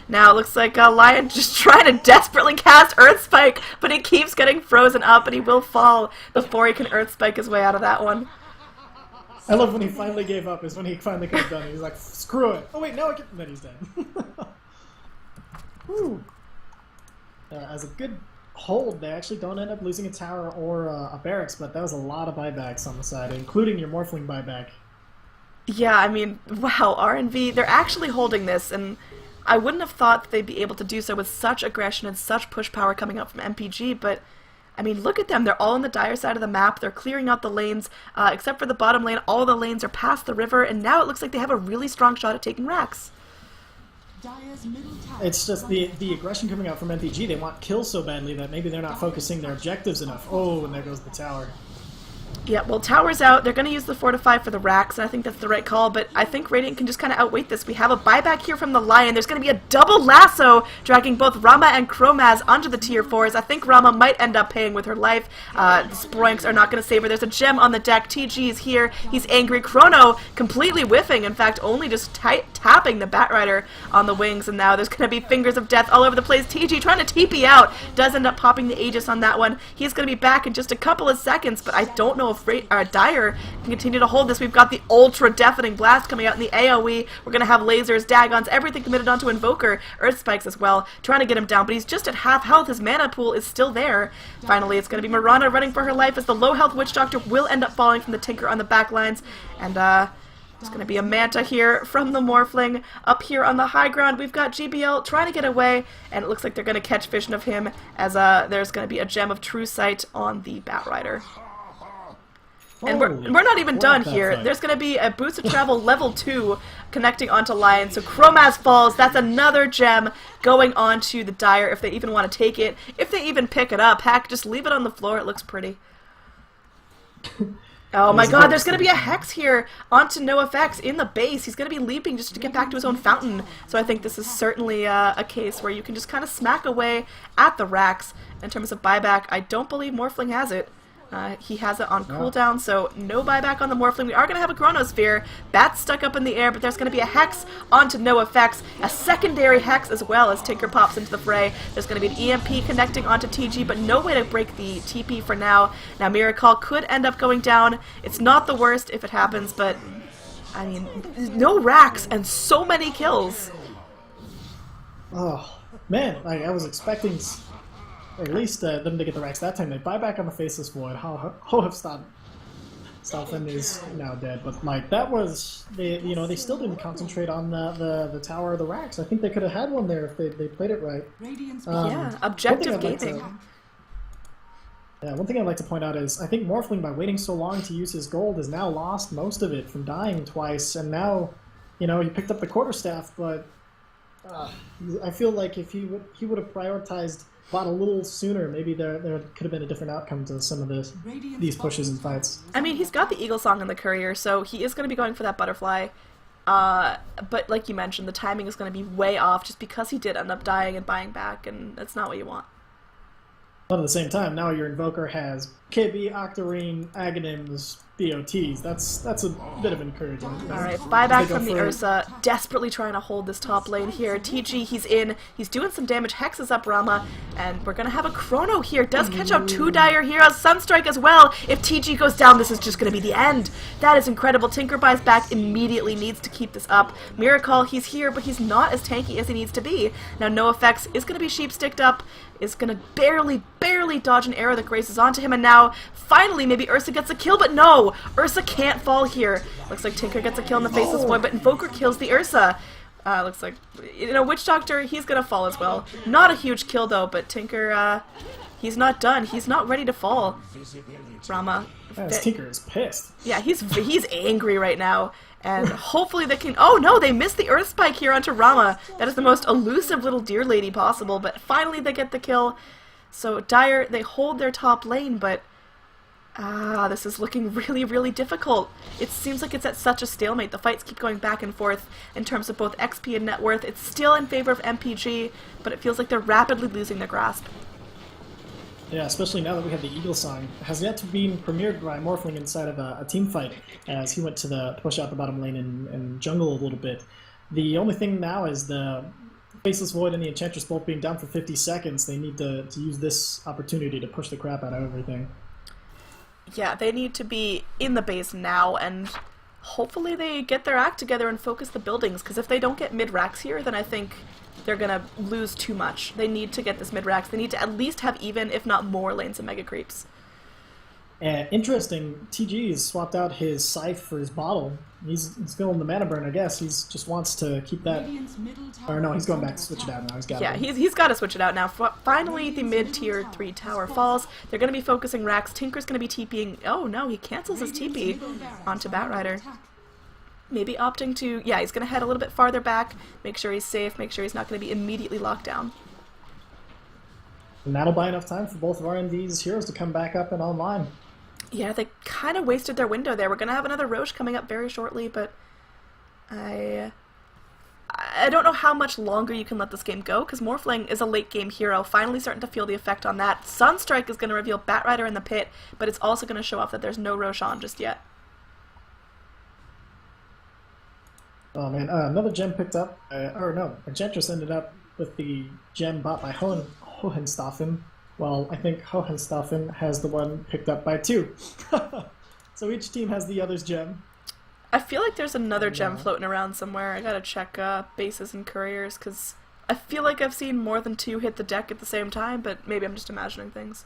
now it looks like Lion just trying to desperately cast Earth Spike, but he keeps getting frozen up, and he will fall before he can Earth Spike his way out of that one. I love when he finally gave up, is when he finally could have done it. He's like, screw it. Oh wait, no, I can... then he's dead. Whew. As a good hold, they actually don't end up losing a tower or a barracks, but that was a lot of buybacks on the side, including your Morphling buyback. Yeah, I mean, wow, RNV, they're actually holding this, and I wouldn't have thought that they'd be able to do so with such aggression and such push power coming out from MPG, but I mean, look at them. They're all on the dire side of the map. They're clearing out the lanes, except for the bottom lane. All the lanes are past the river, and now it looks like they have a really strong shot at taking racks. It's just the aggression coming out from MPG. They want kills so badly that maybe they're not focusing their objectives enough. Oh, and there goes the tower. Yeah, well, tower's out. They're going to use the Fortify for the racks, and I think that's the right call, but I think Radiant can just kind of outweight this. We have a buyback here from the Lion. There's going to be a double lasso dragging both Rama and Chromaz onto the tier 4s. I think Rama might end up paying with her life. The Sproinks are not going to save her. There's a gem on the deck. TG is here. He's angry. Chrono completely whiffing. In fact, only just tapping the Batrider on the wings, and now there's going to be Fingers of Death all over the place. TG trying to TP out. Does end up popping the Aegis on that one. He's going to be back in just a couple of seconds, but I don't know if Dire can continue to hold this. We've got the Ultra Deafening Blast coming out in the AoE. We're going to have lasers, Dagons, everything committed onto Invoker. Earth Spikes as well, trying to get him down, but he's just at half health. His mana pool is still there. Finally, it's going to be Mirana running for her life as the low health Witch Doctor will end up falling from the Tinker on the back lines. And there's going to be a Manta here from the Morphling. Up here on the high ground, we've got GBL trying to get away, and it looks like they're going to catch vision of him as there's going to be a Gem of True Sight on the Batrider. And we're not even done here. Fight. There's going to be a Boost of Travel level 2 connecting onto Lion. So Chromaz falls. That's another gem going on to the Dire if they even want to take it. If they even pick it up, heck, just leave it on the floor. It looks pretty. Oh my god, there's going to be a Hex here onto NoFX in the base. He's going to be leaping just to get back to his own fountain. So I think this is certainly a case where you can just kind of smack away at the racks. In terms of buyback, I don't believe Morphling has it. He has it on cooldown, so no buyback on the Morphling. We are going to have a Chronosphere. Bat's stuck up in the air, but there's going to be a Hex onto NoFX. A secondary Hex as well as Tinker pops into the fray. There's going to be an EMP connecting onto TG, but no way to break the TP for now. Now Miracle could end up going down. It's not the worst if it happens, but I mean, no racks and so many kills. Oh, man, I was expecting... at least them to get the racks that time. They buy back on the Faceless Void. Stalfin is now dead, but like that was they still didn't concentrate on the tower or the racks. I think they could have had one there if they played it right. Yeah, objective gaming. One thing I'd like to point out is I think Morphling, by waiting so long to use his gold, has now lost most of it from dying twice, and now he picked up the quarterstaff, but I feel like if he would have prioritized bought a little sooner, maybe there could have been a different outcome to some of these pushes and fights. I mean, he's got the Eagle Song in the courier, so he is going to be going for that butterfly. But like you mentioned, the timing is going to be way off just because he did end up dying and buying back, and that's not what you want. But at the same time, now your Invoker has KB, Octarine, Aghanims, BOTs. That's a bit of encouragement. Alright, buyback from the Ursa, desperately trying to hold this top lane here. TG, he's in, he's doing some damage, hexes up Rama, and we're gonna have a Chrono here. Does catch out 2 Dire Heroes, Sunstrike as well. If TG goes down, this is just gonna be the end. That is incredible. Tinker buys back immediately, needs to keep this up. Miracle, he's here, but he's not as tanky as he needs to be. Now, No Effects is gonna be sheep sticked up, is gonna barely dodge an arrow that graces onto him, and now, finally, maybe Ursa gets a kill, but no! Ursa can't fall here. Looks like Tinker gets a kill in the Faceless Void, but Invoker kills the Ursa. Looks like, you know, Witch Doctor, he's gonna fall as well. Not a huge kill, though, but Tinker, he's not done. He's not ready to fall. Rama. Tinker is pissed. Yeah, he's angry right now. And hopefully they can... Oh no, they missed the Earth Spike here onto Rama. That is the most elusive little deer lady possible, but finally they get the kill. So Dire, they hold their top lane, but... this is looking really difficult. It seems like it's at such a stalemate. The fights keep going back and forth in terms of both XP and net worth. It's still in favor of MPG, but it feels like they're rapidly losing their grasp. Yeah, especially now that we have the Eagle Song. It has yet to be premiered by Morphling inside of a team fight, as he went to push out the bottom lane and jungle a little bit. The only thing now is the Faceless Void and the Enchantress both being down for 50 seconds. They need to use this opportunity to push the crap out of everything. Yeah, they need to be in the base now, and hopefully they get their act together and focus the buildings, because if they don't get mid-racks here, then I think they're gonna lose too much. They need to get this mid-racks. They need to at least have even, if not more, lanes of Mega Creeps. Interesting, TG has swapped out his Scythe for his bottle. He's still in the mana burn, I guess. He just wants to keep that... Or no, he's going back to switch it out now. He's got Yeah, he's got to switch it out now. Finally, the mid-tier 3 tower falls. They're going to be focusing racks. Tinker's going to be TPing... Oh, no, he cancels his TP onto Batrider. Maybe opting to... Yeah, he's going to head a little bit farther back, make sure he's safe, make sure he's not going to be immediately locked down. And that'll buy enough time for both of RND's heroes to come back up and online. Yeah, they kind of wasted their window there. We're going to have another Roche coming up very shortly, but I don't know how much longer you can let this game go, because Morphling is a late-game hero, finally starting to feel the effect on that. Sunstrike is going to reveal Batrider in the pit, but it's also going to show off that there's no Roche on just yet. Oh man, another gem picked up, or no, Enchantress ended up with the gem bought by Hohenstaufen. Well, I think Hohenstaufen has the one picked up by 2. So each team has the other's gem. I feel like there's another gem floating around somewhere. I gotta check bases and couriers, because I feel like I've seen more than 2 hit the deck at the same time, but maybe I'm just imagining things.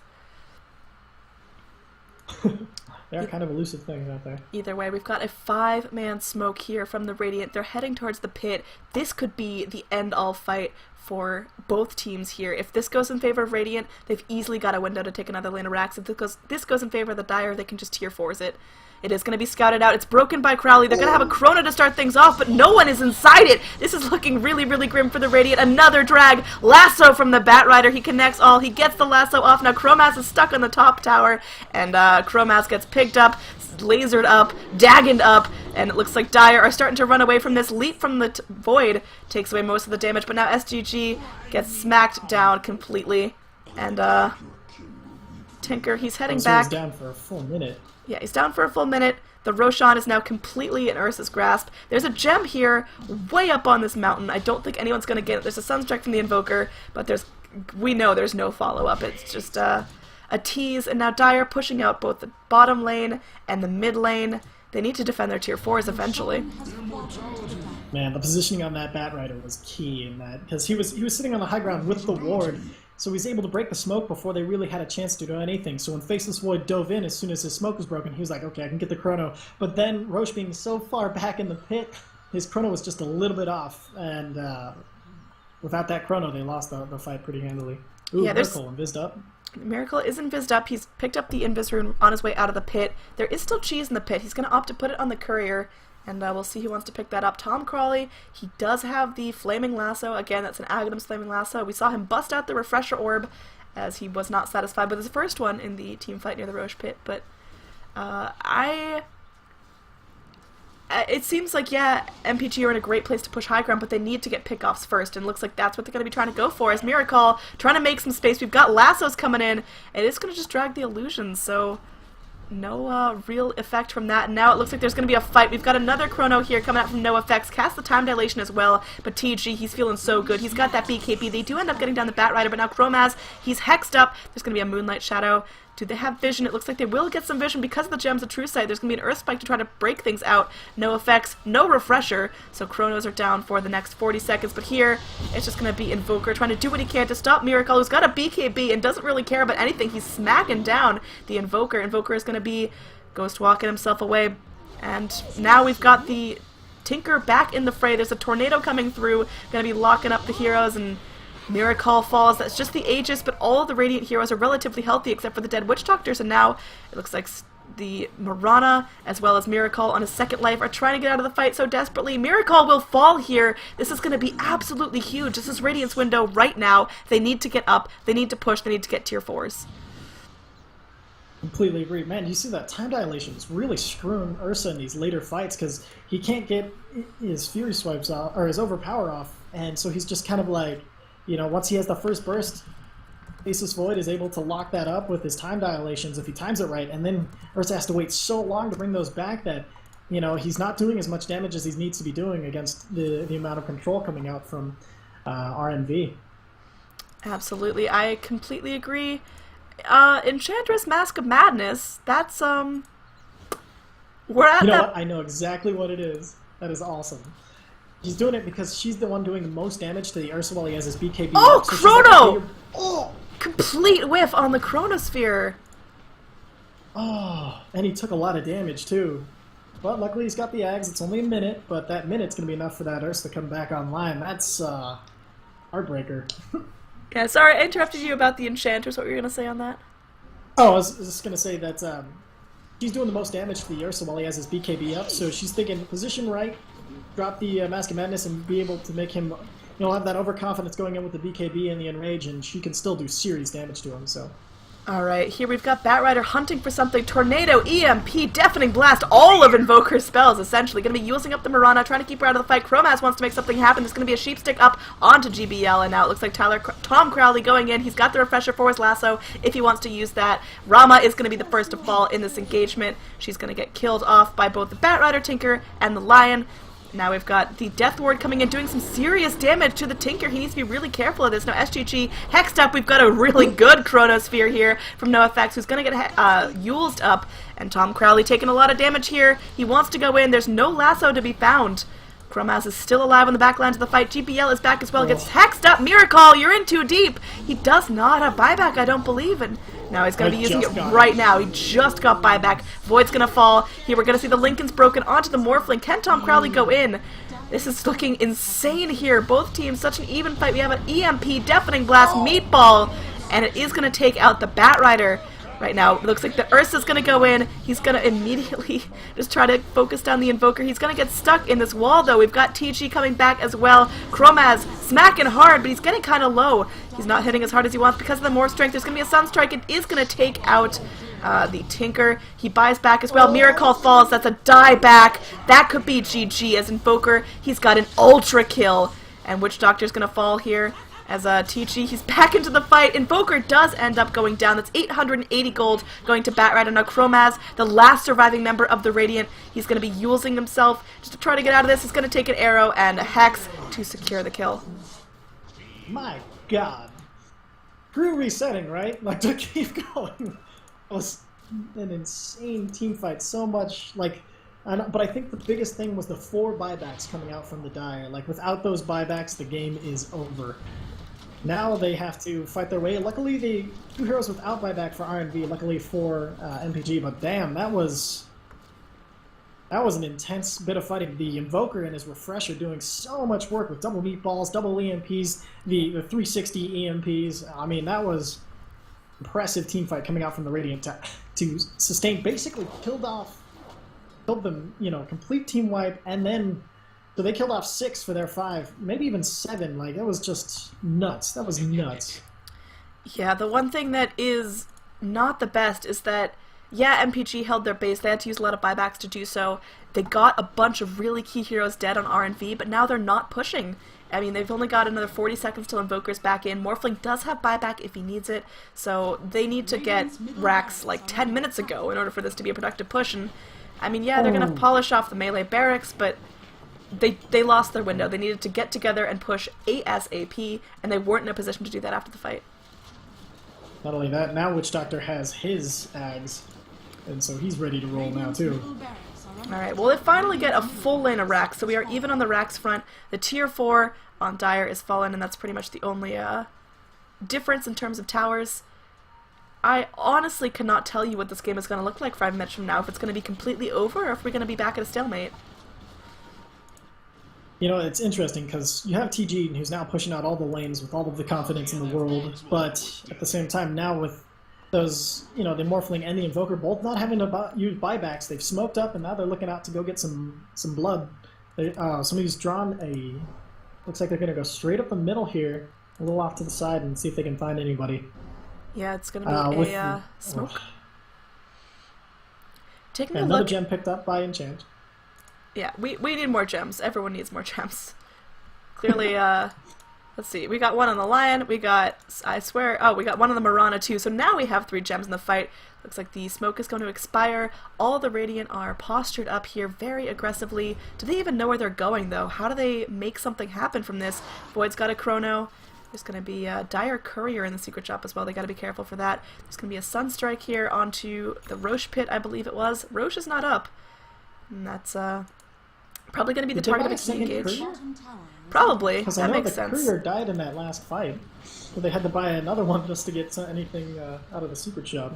They're kind of elusive things out there. Either way, we've got a 5-man smoke here from the Radiant. They're heading towards the pit. This could be the end-all fight for both teams here. If this goes in favor of Radiant, they've easily got a window to take another lane of racks. If this goes in favor of the Dire, they can just tier 4s it. It is going to be scouted out. It's broken by Crowley. They're going to have a Chrono to start things off, but no one is inside it. This is looking really grim for the Radiant. Another drag. Lasso from the Batrider. He connects all. He gets the lasso off. Now Chromas is stuck on the top tower, and Chromas gets picked up, lasered up, daggoned up, and it looks like Dire are starting to run away from this. Leap from the Void takes away most of the damage, but now SGG gets smacked down completely, and Tinker, he's heading back. He's down for a full minute. Yeah, he's down for a full minute. The Roshan is now completely in Ursa's grasp. There's a gem here, way up on this mountain. I don't think anyone's going to get it. There's a Sunstrike from the Invoker, but we know there's no follow-up. It's just a tease, and now Dire pushing out both the bottom lane and the mid lane. They need to defend their tier 4s eventually. Man, the positioning on that Batrider was key in that, because he was sitting on the high ground with the ward, so he was able to break the smoke before they really had a chance to do anything. So when Faceless Void dove in, as soon as his smoke was broken, he was like, okay, I can get the Chrono. But then Roche being so far back in the pit, his Chrono was just a little bit off, and without that Chrono, they lost the fight pretty handily. Ooh, yeah, Miracle invised up. Miracle is invised up. He's picked up the Invis rune on his way out of the pit. There is still cheese in the pit. He's going to opt to put it on the courier, and we'll see who wants to pick that up. Tom Crawley, he does have the Flaming Lasso. Again, that's an Aghanim's Flaming Lasso. We saw him bust out the Refresher Orb as he was not satisfied with his first one in the team fight near the Roche pit. But it seems like, yeah, MPG are in a great place to push high ground, but they need to get pickoffs first, and it looks like that's what they're going to be trying to go for, as Miracle trying to make some space. We've got lassos coming in, and it's going to just drag the illusions, so no real effect from that. And now it looks like there's going to be a fight. We've got another Chrono here coming out from No Effects, cast the time dilation as well, but TG, he's feeling so good. He's got that BKB. They do end up getting down the Batrider, but now Chromaz, he's hexed up. There's going to be a Moonlight Shadow. Do they have vision? It looks like they will get some vision because of the Gems of True Sight. There's going to be an Earth Spike to try to break things out. No effects, no refresher, so Chronos are down for the next 40 seconds. But here, it's just going to be Invoker trying to do what he can to stop Miracle, who's got a BKB and doesn't really care about anything. He's smacking down the Invoker. Invoker is going to be Ghost Walking himself away. And now we've got the Tinker back in the fray. There's a tornado coming through, going to be locking up the heroes, and Miracle falls. That's just the Aegis, but all of the Radiant heroes are relatively healthy except for the dead Witch Doctors, and now it looks like the Marana as well as Miracle on his second life are trying to get out of the fight so desperately. Miracle will fall here. This is going to be absolutely huge. This is Radiant's window right now. They need to get up. They need to push. They need to get tier 4s. Completely agree. Man, you see that time dilation is really screwing Ursa in these later fights because he can't get his Fury Swipes off, or his Overpower off, and so he's just kind of like, you know, once he has the first burst, Asus Void is able to lock that up with his time dilations if he times it right, and then Ursa has to wait so long to bring those back that, you know, he's not doing as much damage as he needs to be doing against the amount of control coming out from RNV. Absolutely, I completely agree. Enchantress Mask of Madness, that's, we're at you know that... what? I know exactly what it is. That is awesome. He's doing it because she's the one doing the most damage to the Ursa while he has his BKB. Oh, so Chrono! Like, oh! Complete whiff on the Chronosphere. Oh, and he took a lot of damage too. But luckily he's got the Ags. It's only a minute, but that minute's going to be enough for that Ursa to come back online. That's heartbreaker. Yeah, sorry, I interrupted you about the Enchantress. What were you going to say on that? Oh, I was just going to say that she's doing the most damage to the Ursa while he has his BKB up, so she's thinking position right, drop the Mask of Madness and be able to make him, you know, have that overconfidence going in with the BKB and the Enrage, and she can still do serious damage to him, so. Alright, here we've got Batrider hunting for something. Tornado, EMP, Deafening Blast, all of Invoker's spells, essentially. Going to be using up the Marana, trying to keep her out of the fight. Chromaz wants to make something happen. There's going to be a sheep stick up onto GBL, and now it looks like Tom Crowley going in. He's got the refresher for his lasso if he wants to use that. Rama is going to be the first to fall in this engagement. She's going to get killed off by both the Batrider, Tinker, and the Lion. Now we've got the Death Ward coming in, doing some serious damage to the Tinker. He needs to be really careful of this. Now SGG hexed up. We've got a really good Chronosphere here from No Effects, who's going to get Yuled up. And Tom Crowley taking a lot of damage here. He wants to go in. There's no lasso to be found. Chromaz is still alive on the back lines of the fight. GBL is back as well. Gets hexed up. Miracle, you're in too deep. He does not have buyback, I don't believe. And now he's going to be using it right now. He just got buyback. Void's going to fall. Here we're going to see the Lincolns broken onto the Morphling. Can Tom Crowley go in? This is looking insane here. Both teams, such an even fight. We have an EMP, Deafening Blast, Meatball, and it is going to take out the Batrider. Right now, it looks like the Ursa's going to go in. He's going to immediately just try to focus down the Invoker. He's going to get stuck in this wall, though. We've got TG coming back as well. Chromaz smacking hard, but he's getting kind of low. He's not hitting as hard as he wants because of the more strength. There's going to be a Sunstrike. It is going to take out the Tinker. He buys back as well. Miracle falls. That's a die back. That could be GG as Invoker. He's got an Ultra Kill. And Witch Doctor's going to fall here. As TG, he's back into the fight. Invoker does end up going down. That's 880 gold going to Batrider. Now Chromaz, the last surviving member of the Radiant, he's going to be using himself just to try to get out of this. He's going to take an arrow and a Hex to secure the kill. My god. Crew resetting, right? Like, to keep going. It was an insane team fight. So much, like... But I think the biggest thing was the 4 buybacks coming out from the Dire. Like, without those buybacks, the game is over. Now they have to fight their way. Luckily, the 2 heroes without buyback for RNV, luckily for MPG, but damn, that was an intense bit of fighting. The Invoker and his Refresher doing so much work with double meatballs, double EMPs, the 360 EMPs. I mean, that was impressive team fight coming out from the Radiant to sustain, basically killed them, you know, complete team wipe, and then so they killed off 6 for their 5, maybe even 7. Like, that was just nuts. That was nuts. Yeah, the one thing that is not the best is that, yeah, MPG held their base. They had to use a lot of buybacks to do so. They got a bunch of really key heroes dead on RNV, but now they're not pushing. I mean, they've only got another 40 seconds till Invoker's back in. Morphling does have buyback if he needs it, so they need to get racks like 10 minutes ago in order for this to be a productive push. And I mean, yeah, they're going to polish off the melee barracks, but they lost their window. They needed to get together and push ASAP, and they weren't in a position to do that after the fight. Not only that, now Witch Doctor has his Ags, and so he's ready to roll now too. Alright, well they finally get a full lane of racks, so we are even on the racks front. The tier 4 on Dire is fallen, and that's pretty much the only difference in terms of towers. I honestly cannot tell you what this game is going to look like 5 minutes from now, if it's going to be completely over or if we're going to be back at a stalemate. You know, it's interesting because you have TG who's now pushing out all the lanes with all of the confidence in the world, but at the same time now with those, you know, the Morphling and the Invoker both not having to use buybacks, they've smoked up and now they're looking out to go get some blood. Somebody's drawn a... Looks like they're going to go straight up the middle here, a little off to the side, and see if they can find anybody. Yeah, it's going to be a smoke. Taking a look... Another gem picked up by Enchant. Yeah, we need more gems. Everyone needs more gems. Clearly, let's see. We got one on the Lion. We got, I swear, oh, we got one on the Marana too. So now we have 3 gems in the fight. Looks like the smoke is going to expire. All of the Radiant are postured up here very aggressively. Do they even know where they're going, though? How do they make something happen from this? Void's got a Chrono. There's going to be a Dire Courier in the secret shop as well. They got to be careful for that. There's going to be a Sunstrike here onto the Roche pit, I believe it was. Roche is not up. And that's, probably going to be the target of a key engage. Probably. That makes sense. Because I know the courier died in that last fight. So they had to buy another one just to get anything out of the secret shop.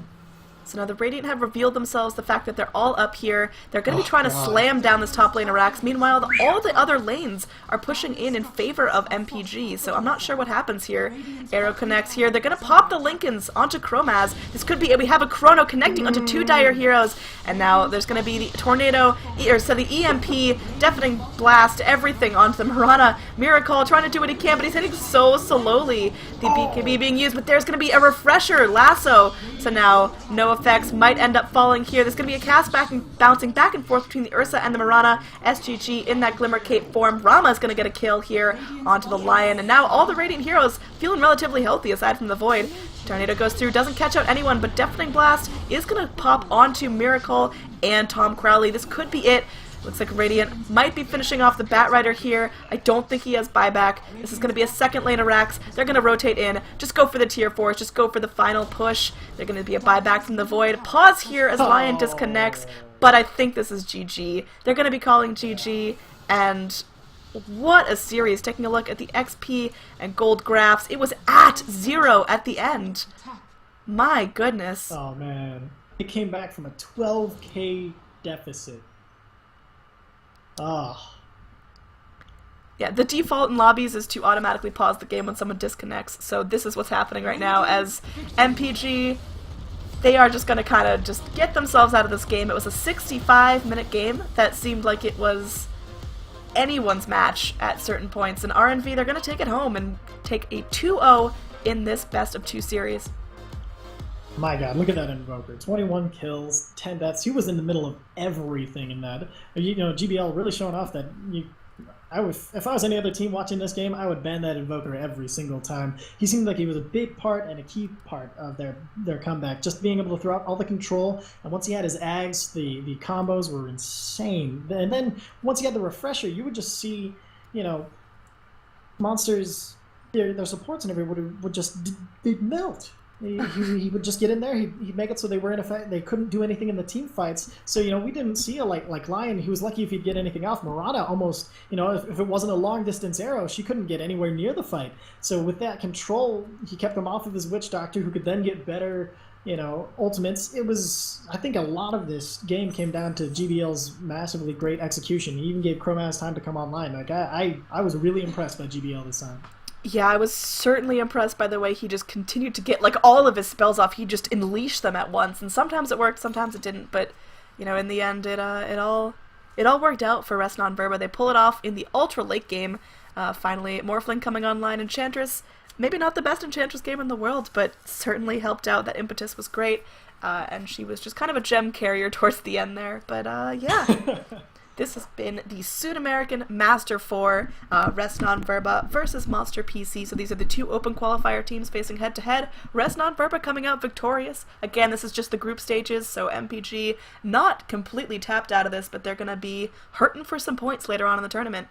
So now the Radiant have revealed themselves, the fact that they're all up here. They're going to be trying to slam down this top lane of Rax. Meanwhile, all the other lanes are pushing in favor of MPG, so I'm not sure what happens here. Arrow connects here. They're going to pop the Lincolns onto Chromaz. This could be, we have a Chrono connecting onto 2 Dire heroes, and now there's going to be the Tornado, or so the EMP, Deafening Blast, everything onto the Marana. Miracle trying to do what he can, but he's hitting so slowly. The BKB being used, but there's going to be a Refresher, Lasso. So now, no effects might end up falling here. There's going to be a cast back and bouncing back and forth between the Ursa and the Marana. SGG in that Glimmer Cape form. Rama is going to get a kill here onto the Lion. And now all the Radiant heroes feeling relatively healthy aside from the Void. Tornado goes through, doesn't catch out anyone, but Deafening Blast is going to pop onto Miracle and Tom Crowley. This could be it. Looks like Radiant might be finishing off the Batrider here. I don't think he has buyback. This is going to be a second lane of Rax. They're going to rotate in. Just go for the tier 4s. Just go for the final push. They're going to be a buyback from the Void. Pause here as Lion disconnects, but I think this is GG. They're going to be calling GG, and what a series. Taking a look at the XP and gold graphs, it was at 0 at the end. My goodness. Oh, man. It came back from a 12k deficit. Ah. Yeah, the default in lobbies is to automatically pause the game when someone disconnects, so this is what's happening right now as MPG, they are just going to kind of just get themselves out of this game. It was a 65-minute game that seemed like it was anyone's match at certain points, and RNV, they're going to take it home and take a 2-0 in this best-of-2 series. My god, look at that Invoker. 21 kills, 10 deaths. He was in the middle of everything in that. You know, GBL really showing off that if I was any other team watching this game, I would ban that Invoker every single time. He seemed like he was a big part and a key part of their comeback. Just being able to throw out all the control, and once he had his Ags, the combos were insane. And then once he had the Refresher, you would just see, you know, monsters, their supports and everybody would just they'd melt. He would just get in there. He'd make it so they were in effect. They couldn't do anything in the team fights. So you know we didn't see a like Lion. He was lucky if he'd get anything off. Marana almost, you know, if it wasn't a long distance arrow, she couldn't get anywhere near the fight. So with that control, he kept them off of his Witch Doctor, who could then get better, you know, ultimates. It was, I think, a lot of this game came down to GBL's massively great execution. He even gave Chromaz time to come online. Like I was really impressed by GBL this time. Yeah, I was certainly impressed by the way he just continued to get, like, all of his spells off. He just unleashed them at once, and sometimes it worked, sometimes it didn't, but, you know, in the end, it all worked out for Resna and Verba. They pull it off in the ultra late game. Finally, Morphling coming online, Enchantress maybe not the best Enchantress game in the world, but certainly helped out. That impetus was great, and she was just kind of a gem carrier towards the end there. But yeah. This has been the Sudamerican Master 4 Resnon Verba versus Monster PC. So these are the two open qualifier teams facing head-to-head. Resnon Verba coming out victorious. Again, this is just the group stages, so MPG not completely tapped out of this, but they're going to be hurting for some points later on in the tournament.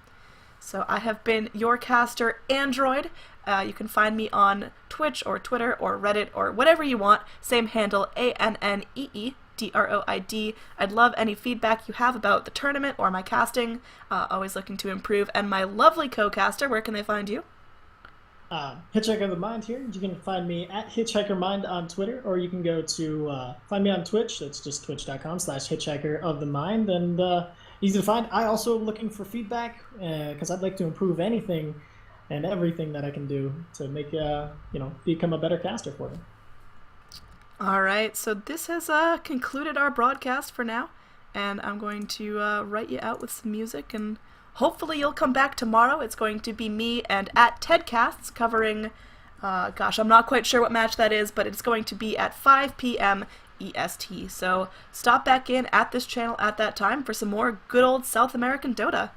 So I have been your caster, Android. You can find me on Twitch or Twitter or Reddit or whatever you want. Same handle, ANNEE. DROID. I'd love any feedback you have about the tournament or my casting. Always looking to improve. And my lovely co-caster, where can they find you? Hitchhiker of the Mind here. You can find me at HitchhikerMind on Twitter, or you can go to find me on Twitch. It's just twitch.com/HitchhikerOfTheMind, and easy to find. I also am looking for feedback because I'd like to improve anything and everything that I can do to make become a better caster for them. Alright, so this has concluded our broadcast for now, and I'm going to write you out with some music, and hopefully you'll come back tomorrow. It's going to be me and at TEDcasts covering, I'm not quite sure what match that is, but it's going to be at 5 p.m. EST. So stop back in at this channel at that time for some more good old South American Dota.